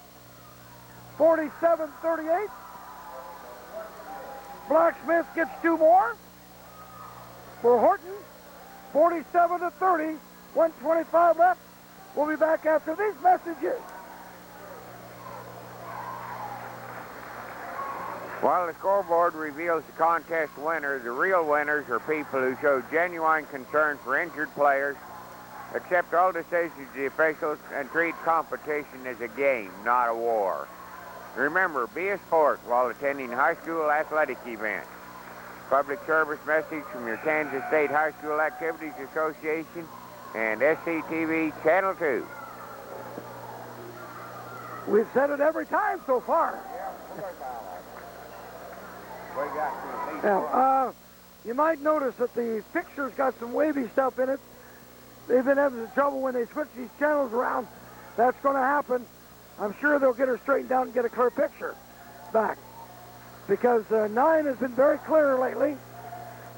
47-38. Blacksmith gets 2 more. For Horton, 47-30. 1:25 left. We'll be back after these messages. While the scoreboard reveals the contest winner, the real winners are people who show genuine concern for injured players, accept all decisions of the officials, and treat competition as a game, not a war. Remember, be a sport while attending high school athletic events. Public service message from your Kansas State High School Activities Association and SCTV Channel 2. We've said it every time so far. Now, you might notice that the picture's got some wavy stuff in it. They've been having some trouble when they switch these channels around. That's going to happen. I'm sure they'll get her straightened out and get a clear picture back. Because 9 has been very clear lately.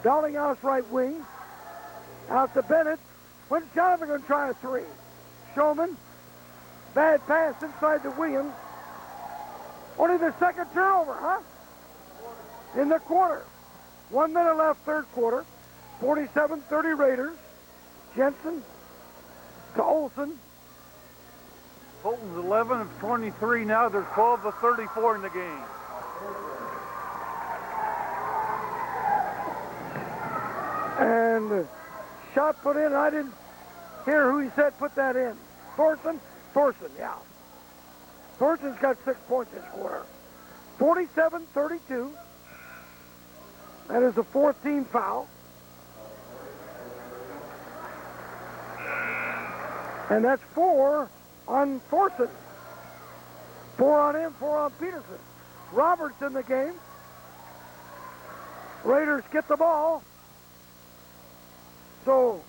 Dowlinghouse right wing. Out to Bennett. When's Jonathan going to try a 3? Showman. Bad pass inside to Williams. Only the second turnover, huh? In the quarter. 1 minute left, third quarter. 47-30 Raiders. Jensen to Olson. Holton's 11 of 23 now. They're 12 of 34 in the game. And shot put in. I didn't hear who he said put that in. Thorson? Thorson, yeah. Thorson's got 6 points this quarter. 47-32. That is the 4th team foul. And that's 4 on Thorson. 4 on him, 4 on Peterson. Roberts in the game. Raiders get the ball. So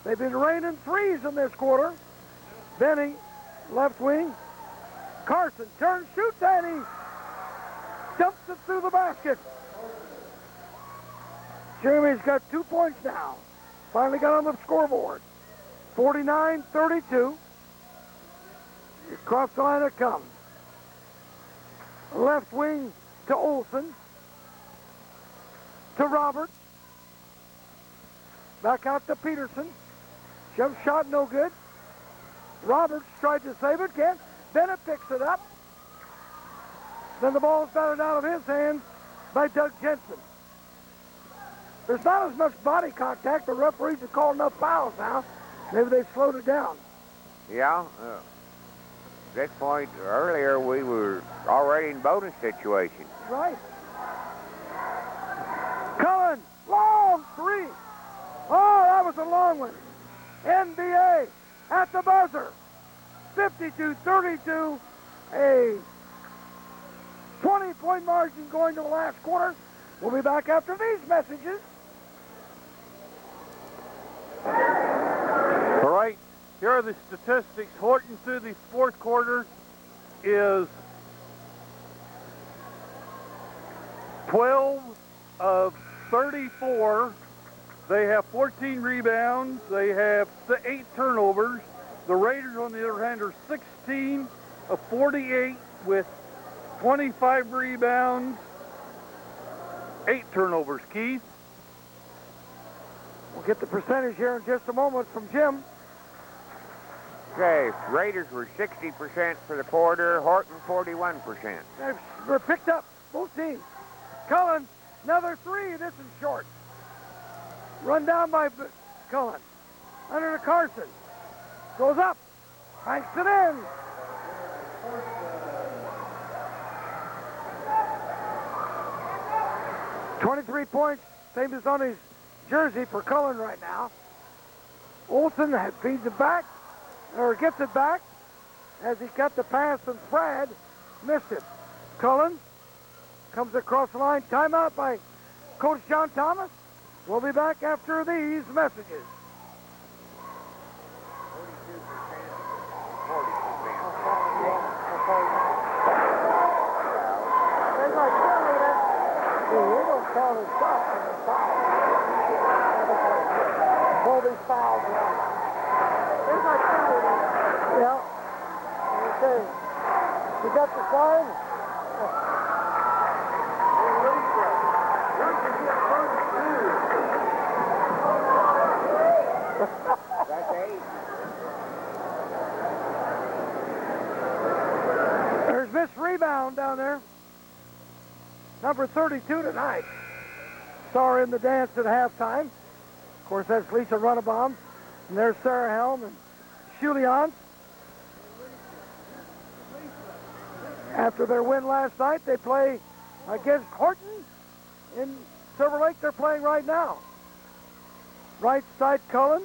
they've been raining threes in this quarter. Benny, left wing. Carson turns, shoots, and he dumps it through the basket. Jeremy's got 2 points now. Finally got on the scoreboard. 49-32. Across the line it comes. Left wing to Olson. To Roberts. Back out to Peterson. Jump shot no good. Roberts tried to save it, can't. Bennett picks it up. Then the ball is batted out of his hands by Doug Jensen. There's not as much body contact. The referees have called enough fouls now. Maybe they slowed it down. Yeah. At this point, earlier, we were already in bonus situation. Right. Cullen, long 3. Oh, that was a long one. NBA at the buzzer. 52-32. A 20-point margin going to the last quarter. We'll be back after these messages. All right, here are the statistics. Horton through the fourth quarter is 12 of 34. They have 14 rebounds. They have 8 turnovers. The Raiders, on the other hand, are 16 of 48 with 25 rebounds, 8 turnovers. Keith? We'll get the percentage here in just a moment from Jim. Okay, Raiders were 60% for the quarter, Horton 41%. They're picked up, both teams. Cullen, another 3. This is short. Run down by Cullen. Under to Carson. Goes up. Banks it in. .23 points, same as on his jersey for Cullen right now. Olson feeds it back, or gets it back, as he got the pass and Brad missed it. Cullen comes across the line. Timeout by Coach John Thomas. We'll be back after these messages. All these fouls now. There's our cheerleader. Yeah. Okay. You got the sign? That's 8. There's missed rebound down there. Number 32 tonight. Saw her in the dance at halftime. Of course, that's Lisa Runabaum. And there's Sarah Helm and Julian. After their win last night, they play against Horton in Silver Lake, they're playing right now. Right side, Cullen.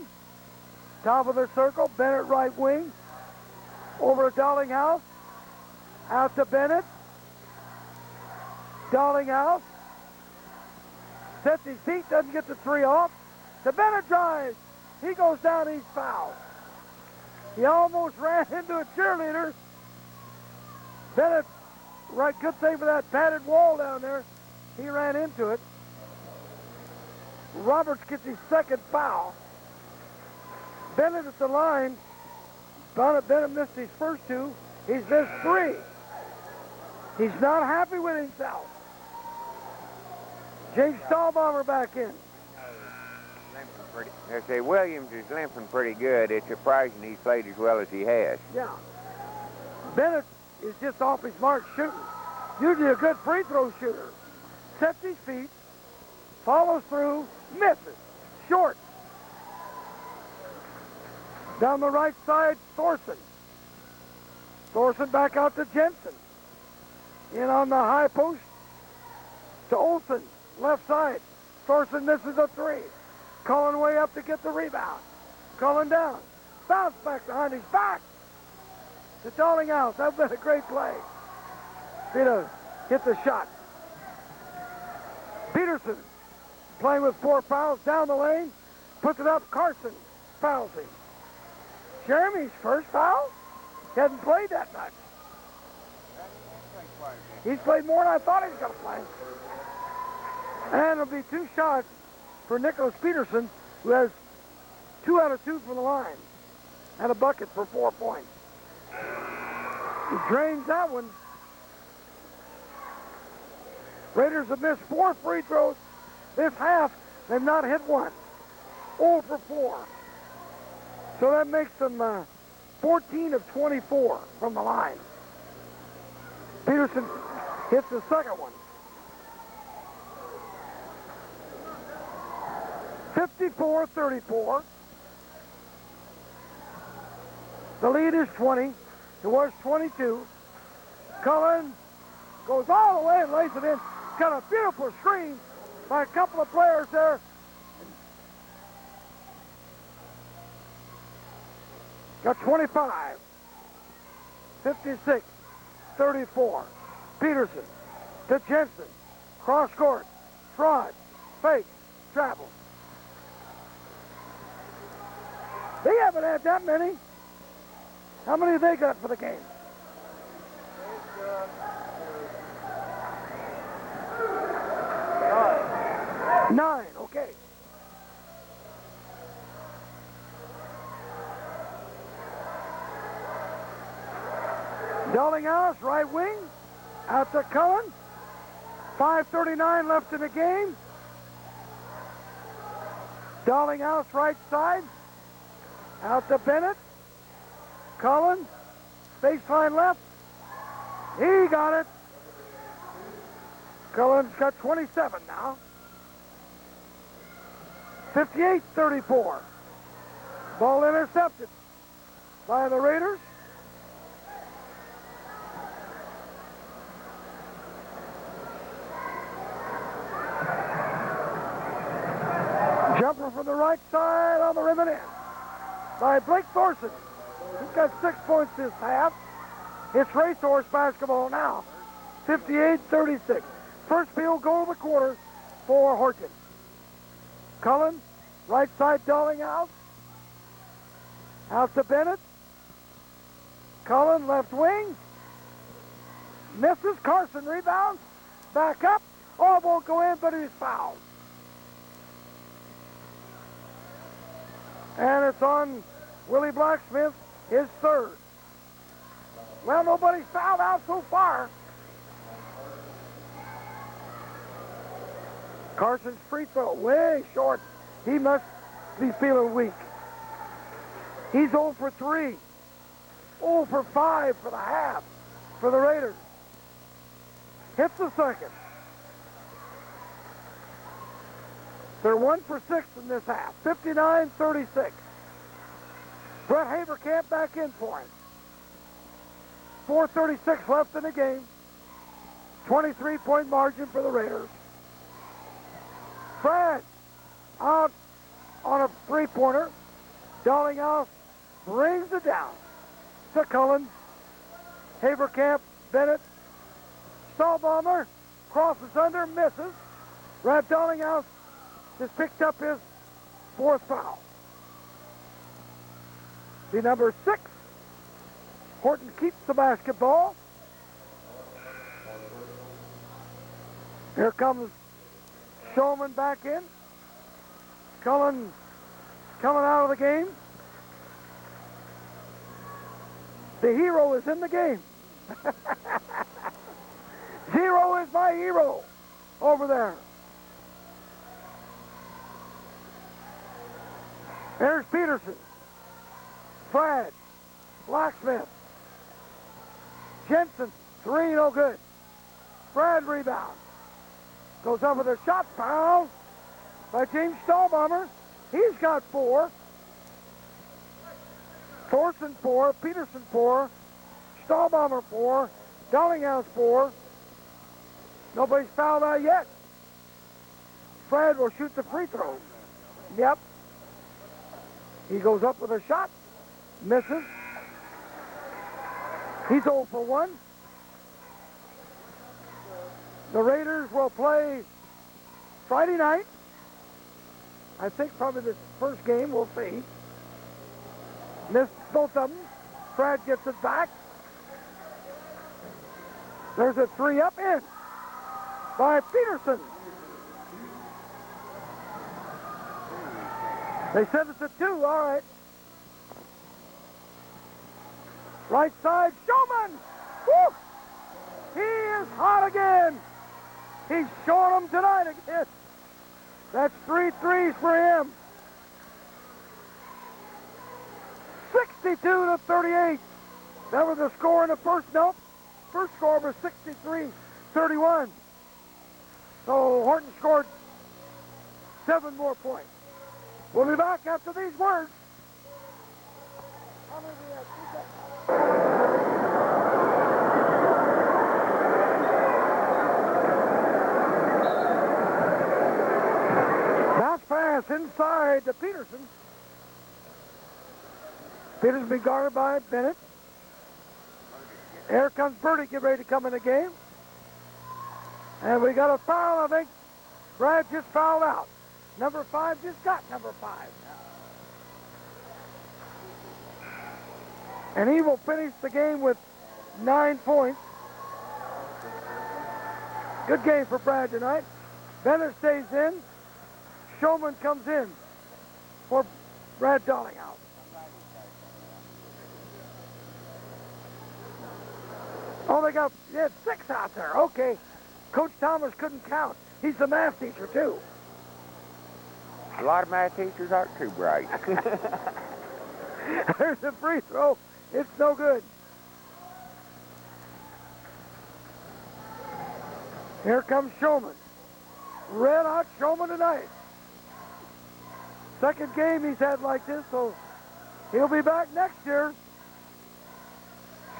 Top of the circle, Bennett right wing. Over to Darlinghouse. Out to Bennett. Darlinghouse. Sets his feet, doesn't get the three off. The Bennett drives. He goes down, he's fouled. He almost ran into a cheerleader. Bennett, right, good thing for that padded wall down there. He ran into it. Roberts gets his second foul. Bennett at the line. Bennett missed his first two. He's missed three. He's not happy with himself. James Stahlbaumer back in. I say Williams is limping pretty good. It's surprising he's played as well as he has. Yeah. Bennett is just off his mark shooting. Usually a good free throw shooter. Sets his feet, follows through, misses. Short. Down the right side, Thorson. Thorson back out to Jensen. In on the high post to Olsen, left side. Thorson misses a three. Cullen way up to get the rebound. Cullen down. Bounce back behind his back. To Darlinghouse. That's been a great play. Vita hit the shot. Peterson playing with 4 fouls down the lane. Puts it up. Carson fouls him. Jeremy's first foul? He hasn't played that much. He's played more than I thought he was going to play. And it'll be 2 shots for Nicholas Peterson, who has 2 out of 2 from the line. And a bucket for 4 points. He drains that one. Raiders have missed 4 free throws this half. They've not hit one. 0 for 4. So that makes them 14 of 24 from the line. Peterson hits the second one. 54-34. The lead is 20. It was 22. Cullen goes all the way and lays it in. Got a beautiful screen by a couple of players there. Got 25. 56-34. Peterson to Jensen. Cross court. Fraud. Fake. Travel. They haven't had that many. How many have they got for the game? Nine. Okay. Darlinghouse, right wing. Out to Cullen. 5:39 left in the game. Darlinghouse, right side. Out to Bennett. Cullen. Baseline left. He got it. Cullen's got 27 now. 58-34. Ball intercepted by the Raiders. Jumper from the right side on the rim and in by Blake Thorson. He's got 6 points this half. It's racehorse basketball now. 58-36. First field goal of the quarter for Horton. Cullen, right side Darlinghouse. Out to Bennett. Cullen, left wing. Misses. Carson rebounds. Back up. Oh, it won't go in, but he's fouled. And it's on Willie Blacksmith, his third. Well, nobody's fouled out so far. Carson's free throw, way short. He must be feeling weak. He's 0 for 3. 0 for 5 for the half for the Raiders. Hits the second. They're 1 for 6 in this half. 59-36. Brett Haberkamp back in for him. 4:36 left in the game. 23-point margin for the Raiders. Fred out on a three-pointer. Darlinghouse brings it down to Cullen. Haverkamp, Bennett, Stahlbomber, crosses under, misses. Brad Darlinghouse just picked up his fourth foul. The number 6. Horton keeps the basketball. Here comes Showman back in. Cullen coming out of the game. The hero is in the game. Zero is my hero over there. There's Peterson. Fred. Blacksmith. Jensen. 3, no good. Brad rebound. Goes up with a shot foul by James Stahlbomber. He's got 4. Thorson 4, Peterson 4, Stahlbomber 4, Darlinghouse 4. Nobody's fouled out yet. Fred will shoot the free throw. Yep. He goes up with a shot, misses. He's 0 for 1. The Raiders will play Friday night. I think probably this first game, we'll see. Missed both of them. Fred gets it back. There's a 3 up in by Peterson. They said it's a 2, all right. Right side, Showman! Woo! He is hot again. He's showing them tonight again. That's 3 threes for him. 62-38. That was the score in the first. Nope. First score was 63-31. So Horton scored 7 more points. We'll be back after these words. How many do we have? Bounce pass inside to Peterson. Peterson been guarded by Bennett. Here comes Birdie, get ready to come in the game. And we got a foul, I think. Brad just fouled out. Number 5 just got number 5. And he will finish the game with 9 points. Good game for Brad tonight. Bennett stays in. Showman comes in for Brad Darlinghouse. Oh, they had 6 out there. Okay. Coach Thomas couldn't count. He's the math teacher, too. A lot of math teachers aren't too bright. There's a free throw. It's no good. Here comes Showman. Red hot Showman tonight. Second game he's had like this, so he'll be back next year.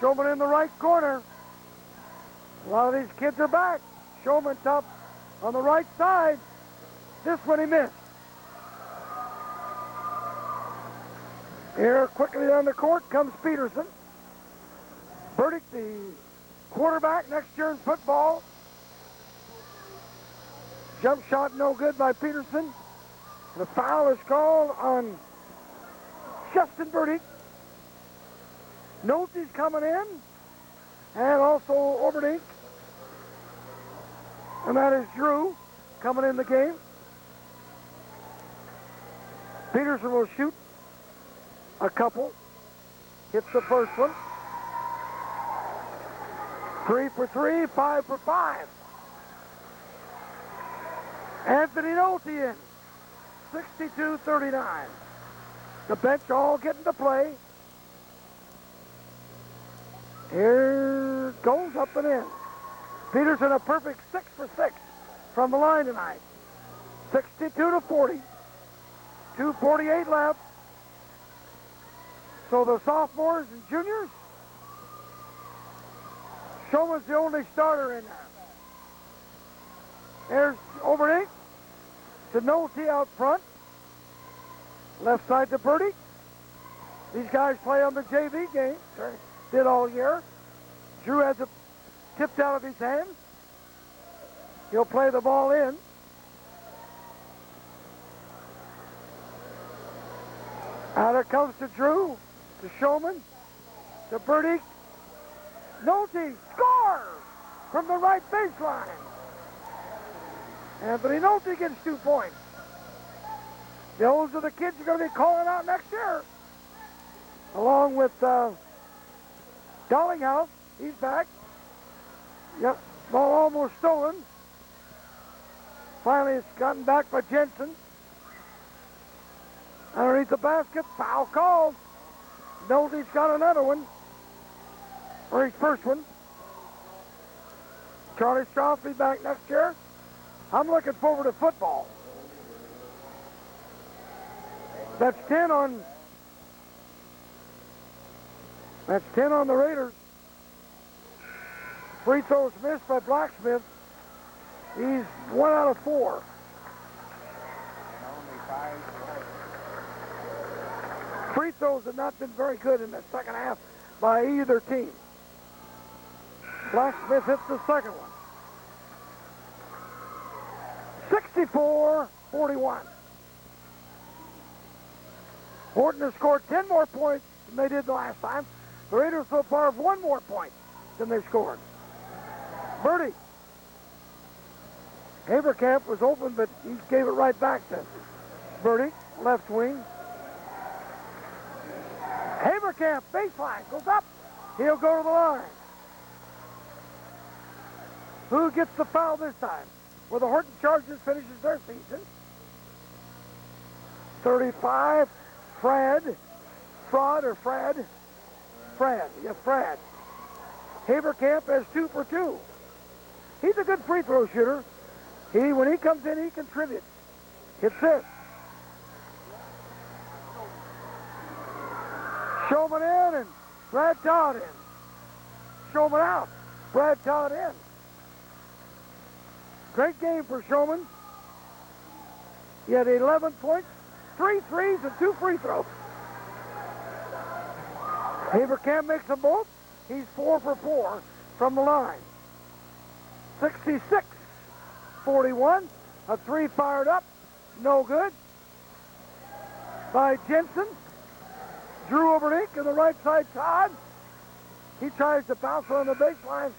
Showman in the right corner. A lot of these kids are back. Showman top on the right side. This one he missed. Here quickly down the court comes Peterson. Burdick, the quarterback next year in football. Jump shot no good by Peterson. The foul is called on Justin Burdick. Nolte's coming in. And also Overdink. And that is Drew coming in the game. Peterson will shoot a couple. Hits the first one. 3 for 3, 5 for 5. Anthony Nolte in. 62-39. The bench all getting to play. Here goes up and in. Peterson a perfect 6 for 6 from the line tonight. 62-40. 2:48 left. So the sophomores and juniors, Showman's the only starter in there. There's Overdink to Nolte out front. Left side to Birdie. These guys play on the JV game. Did all year. Drew has it tipped out of his hands. He'll play the ball in. Out it comes to Drew, to Showman, to Birdie. Nolte scores from the right baseline. Anthony Nolte gets 2 points. Those are the kids you're going to be calling out next year. Along with Dollinghouse. He's back. Yep, ball almost stolen. Finally, it's gotten back by Jensen. Underneath the basket, foul called. Nolte's got another one. Or his first one. Charlie Strauss will be back next year. I'm looking forward to football. That's 10 on the Raiders. Free throws missed by Blacksmith. He's 1 out of 4. Free throws have not been very good in the second half by either team. Blacksmith hits the second one. 64-41. Horton has scored 10 more points than they did the last time. The Raiders so far have 1 more point than they scored. Birdie. Haverkamp was open, but he gave it right back to Birdie, left wing. Haverkamp, baseline, goes up. He'll go to the line. Who gets the foul this time? Well, the Horton Chargers finishes their season. 35, Fred. Fraud or Fred? Fred, yes, Fred. Haverkamp has 2 for 2. He's a good free throw shooter. When he comes in, he contributes. Hits this. Showman in and Brad Todd in. Showman out. Brad Todd in. Great game for Showman. He had 11 points, 3 threes, and 2 free throws. Haverkamp makes them both. He's 4 for 4 from the line. 66-41. A 3 fired up. No good. By Jensen. Drew Overnick on the right side, Todd. He tries to bounce on the baseline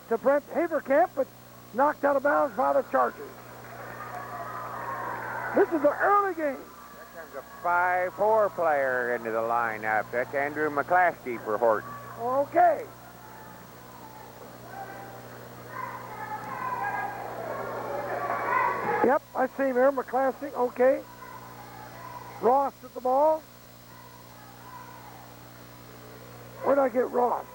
to Brent Haverkamp, but knocked out of bounds by the Chargers. This is the early game. There comes a 5-4 player into the lineup. That's Andrew McClaskey for Horton. Okay. Yep, I see him here, McClaskey. Okay. Ross at the ball. Where'd I get Ross?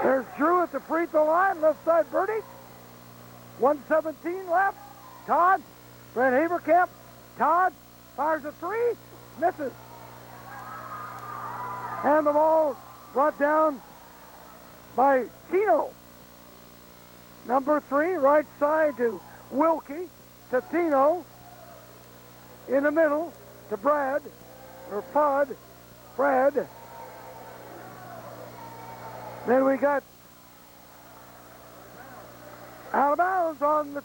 There's Drew at the free throw line, left side Birdie. 1:17 left. Todd, Brent Haverkamp. Todd fires a 3, misses. And the ball brought down by Tino. Number 3, right side to Wilkie, to Tino. In the middle to Brad, or Pud, Brad. Then we got out of bounds on the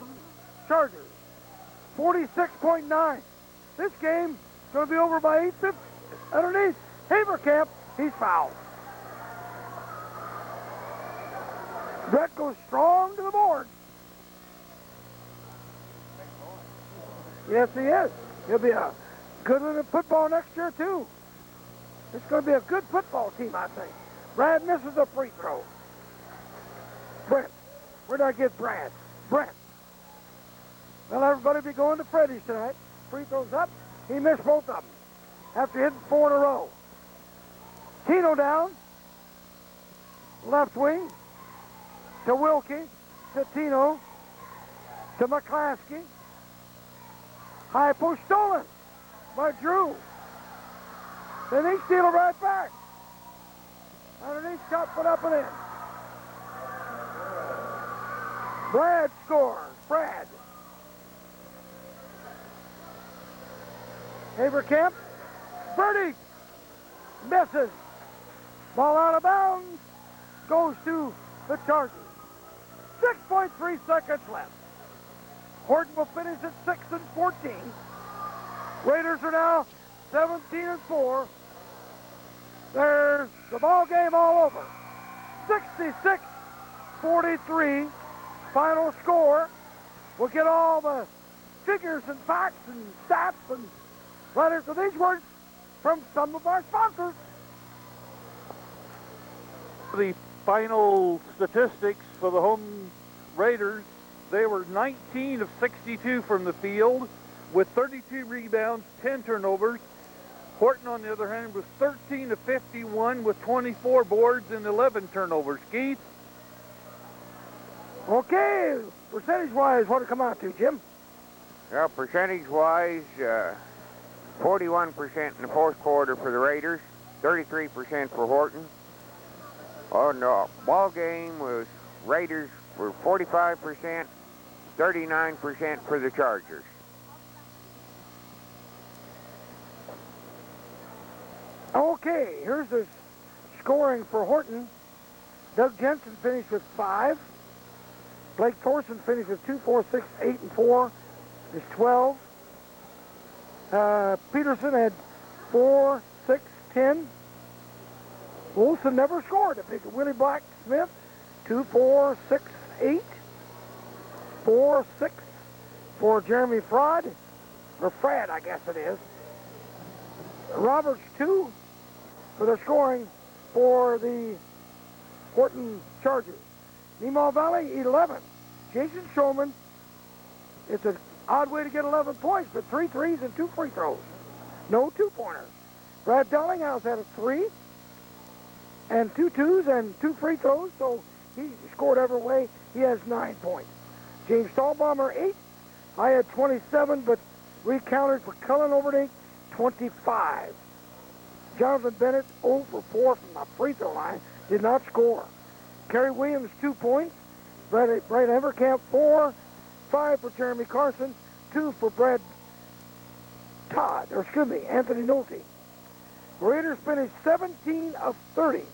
Chargers. 46.9. This game is going to be over by 8-5. Underneath, Haverkamp, he's fouled. Brett goes strong to the board. Yes, he is. He'll be a good one in football next year, too. It's going to be a good football team, I think. Brad misses a free throw. Brent. Where did I get Brad? Brent. Well, everybody be going to Freddy's tonight. Free throws up. He missed both of them after hitting 4 in a row. Tino down. Left wing. To Wilkie. To Tino. To McClaskey. High post stolen by Drew. Then he steal it right back. Underneath, shot put up and in. Brad scores. Brad. Haverkamp. Birdie. Misses. Ball out of bounds. Goes to the Chargers. 6.3 seconds left. Horton will finish at 6-14. Raiders are now 17-4. There's the ball game all over. 66-43. Final score. We'll get all the figures and facts and stats and letters of these words from some of our sponsors. The final statistics for the home Raiders, they were 19 of 62 from the field with 32 rebounds, 10 turnovers. Horton, on the other hand, was 13 of 51 with 24 boards and 11 turnovers. Keith? Okay, percentage-wise, what did it come out to, Jim? Well, percentage-wise, 41% in the fourth quarter for the Raiders, 33% for Horton. On the ball game was Raiders were 45%, 39% for the Chargers. Okay, here's the scoring for Horton. Doug Jensen finished with 5. Blake Thorson finished with 2, 4, 6, 8, and 4. Is 12. Peterson had 4, 6, 10. Wilson never scored. A big Willie Blacksmith, 2, 4, 6, 8. 4, 6 for Jeremy Fraud, or Frad, I guess it is. Roberts, 2 for the scoring for the Horton Chargers. Nemaha Valley, 11. Jason Showman, it's an odd way to get 11 points, but 3 threes and 2 free throws. No 2-pointers. Brad Darlinghouse had a 3 and 2 twos and 2 free throws, so he scored every way. He has 9 points. James Stahlbomber, 8. I had 27, but recounted for Cullen Overdink, 25. Jonathan Bennett, 0 for 4 from the free throw line, did not score. Kerry Williams, 2 points. Brad Evercamp, 4. 5 for Jeremy Carson, 2 for Anthony Nolte. Raiders finished 17 of 30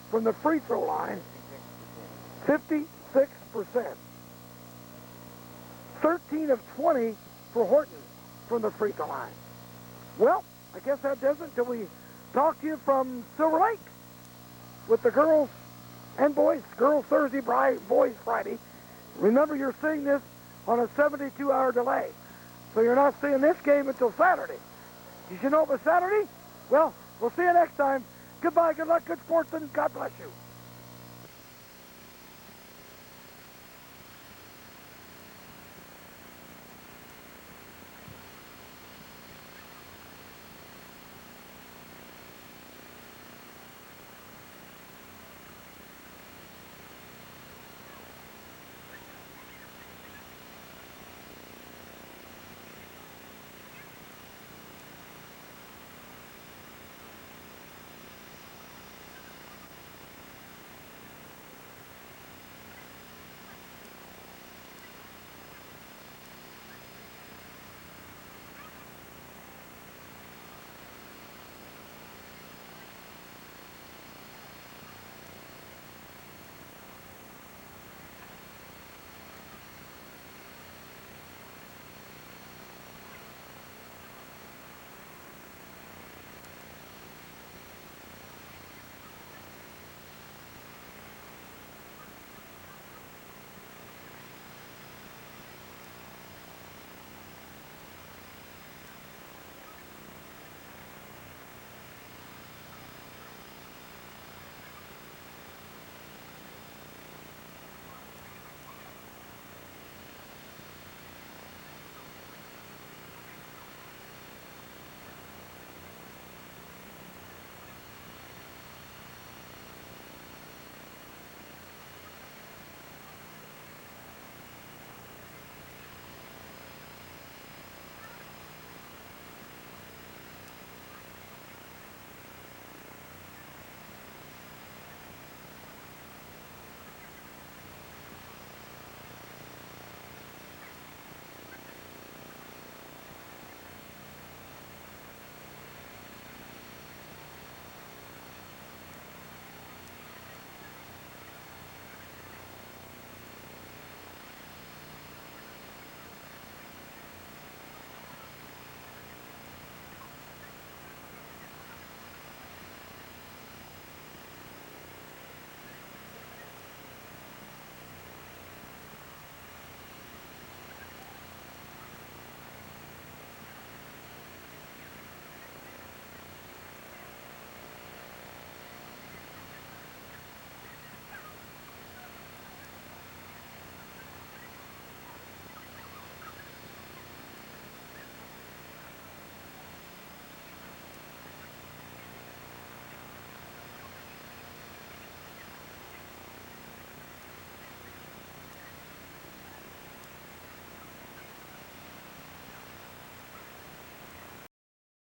from the free throw line, 56%. 13 of 20 for Horton from the free throw line. Well, I guess that does it until we talk to you from Silver Lake with the girls and boys. Girls Thursday, boys Friday. Remember, you're seeing this on a 72-hour delay, so you're not seeing this game until Saturday. You should know it was Saturday. Well, we'll see you next time. Goodbye, good luck, good sports, and God bless you.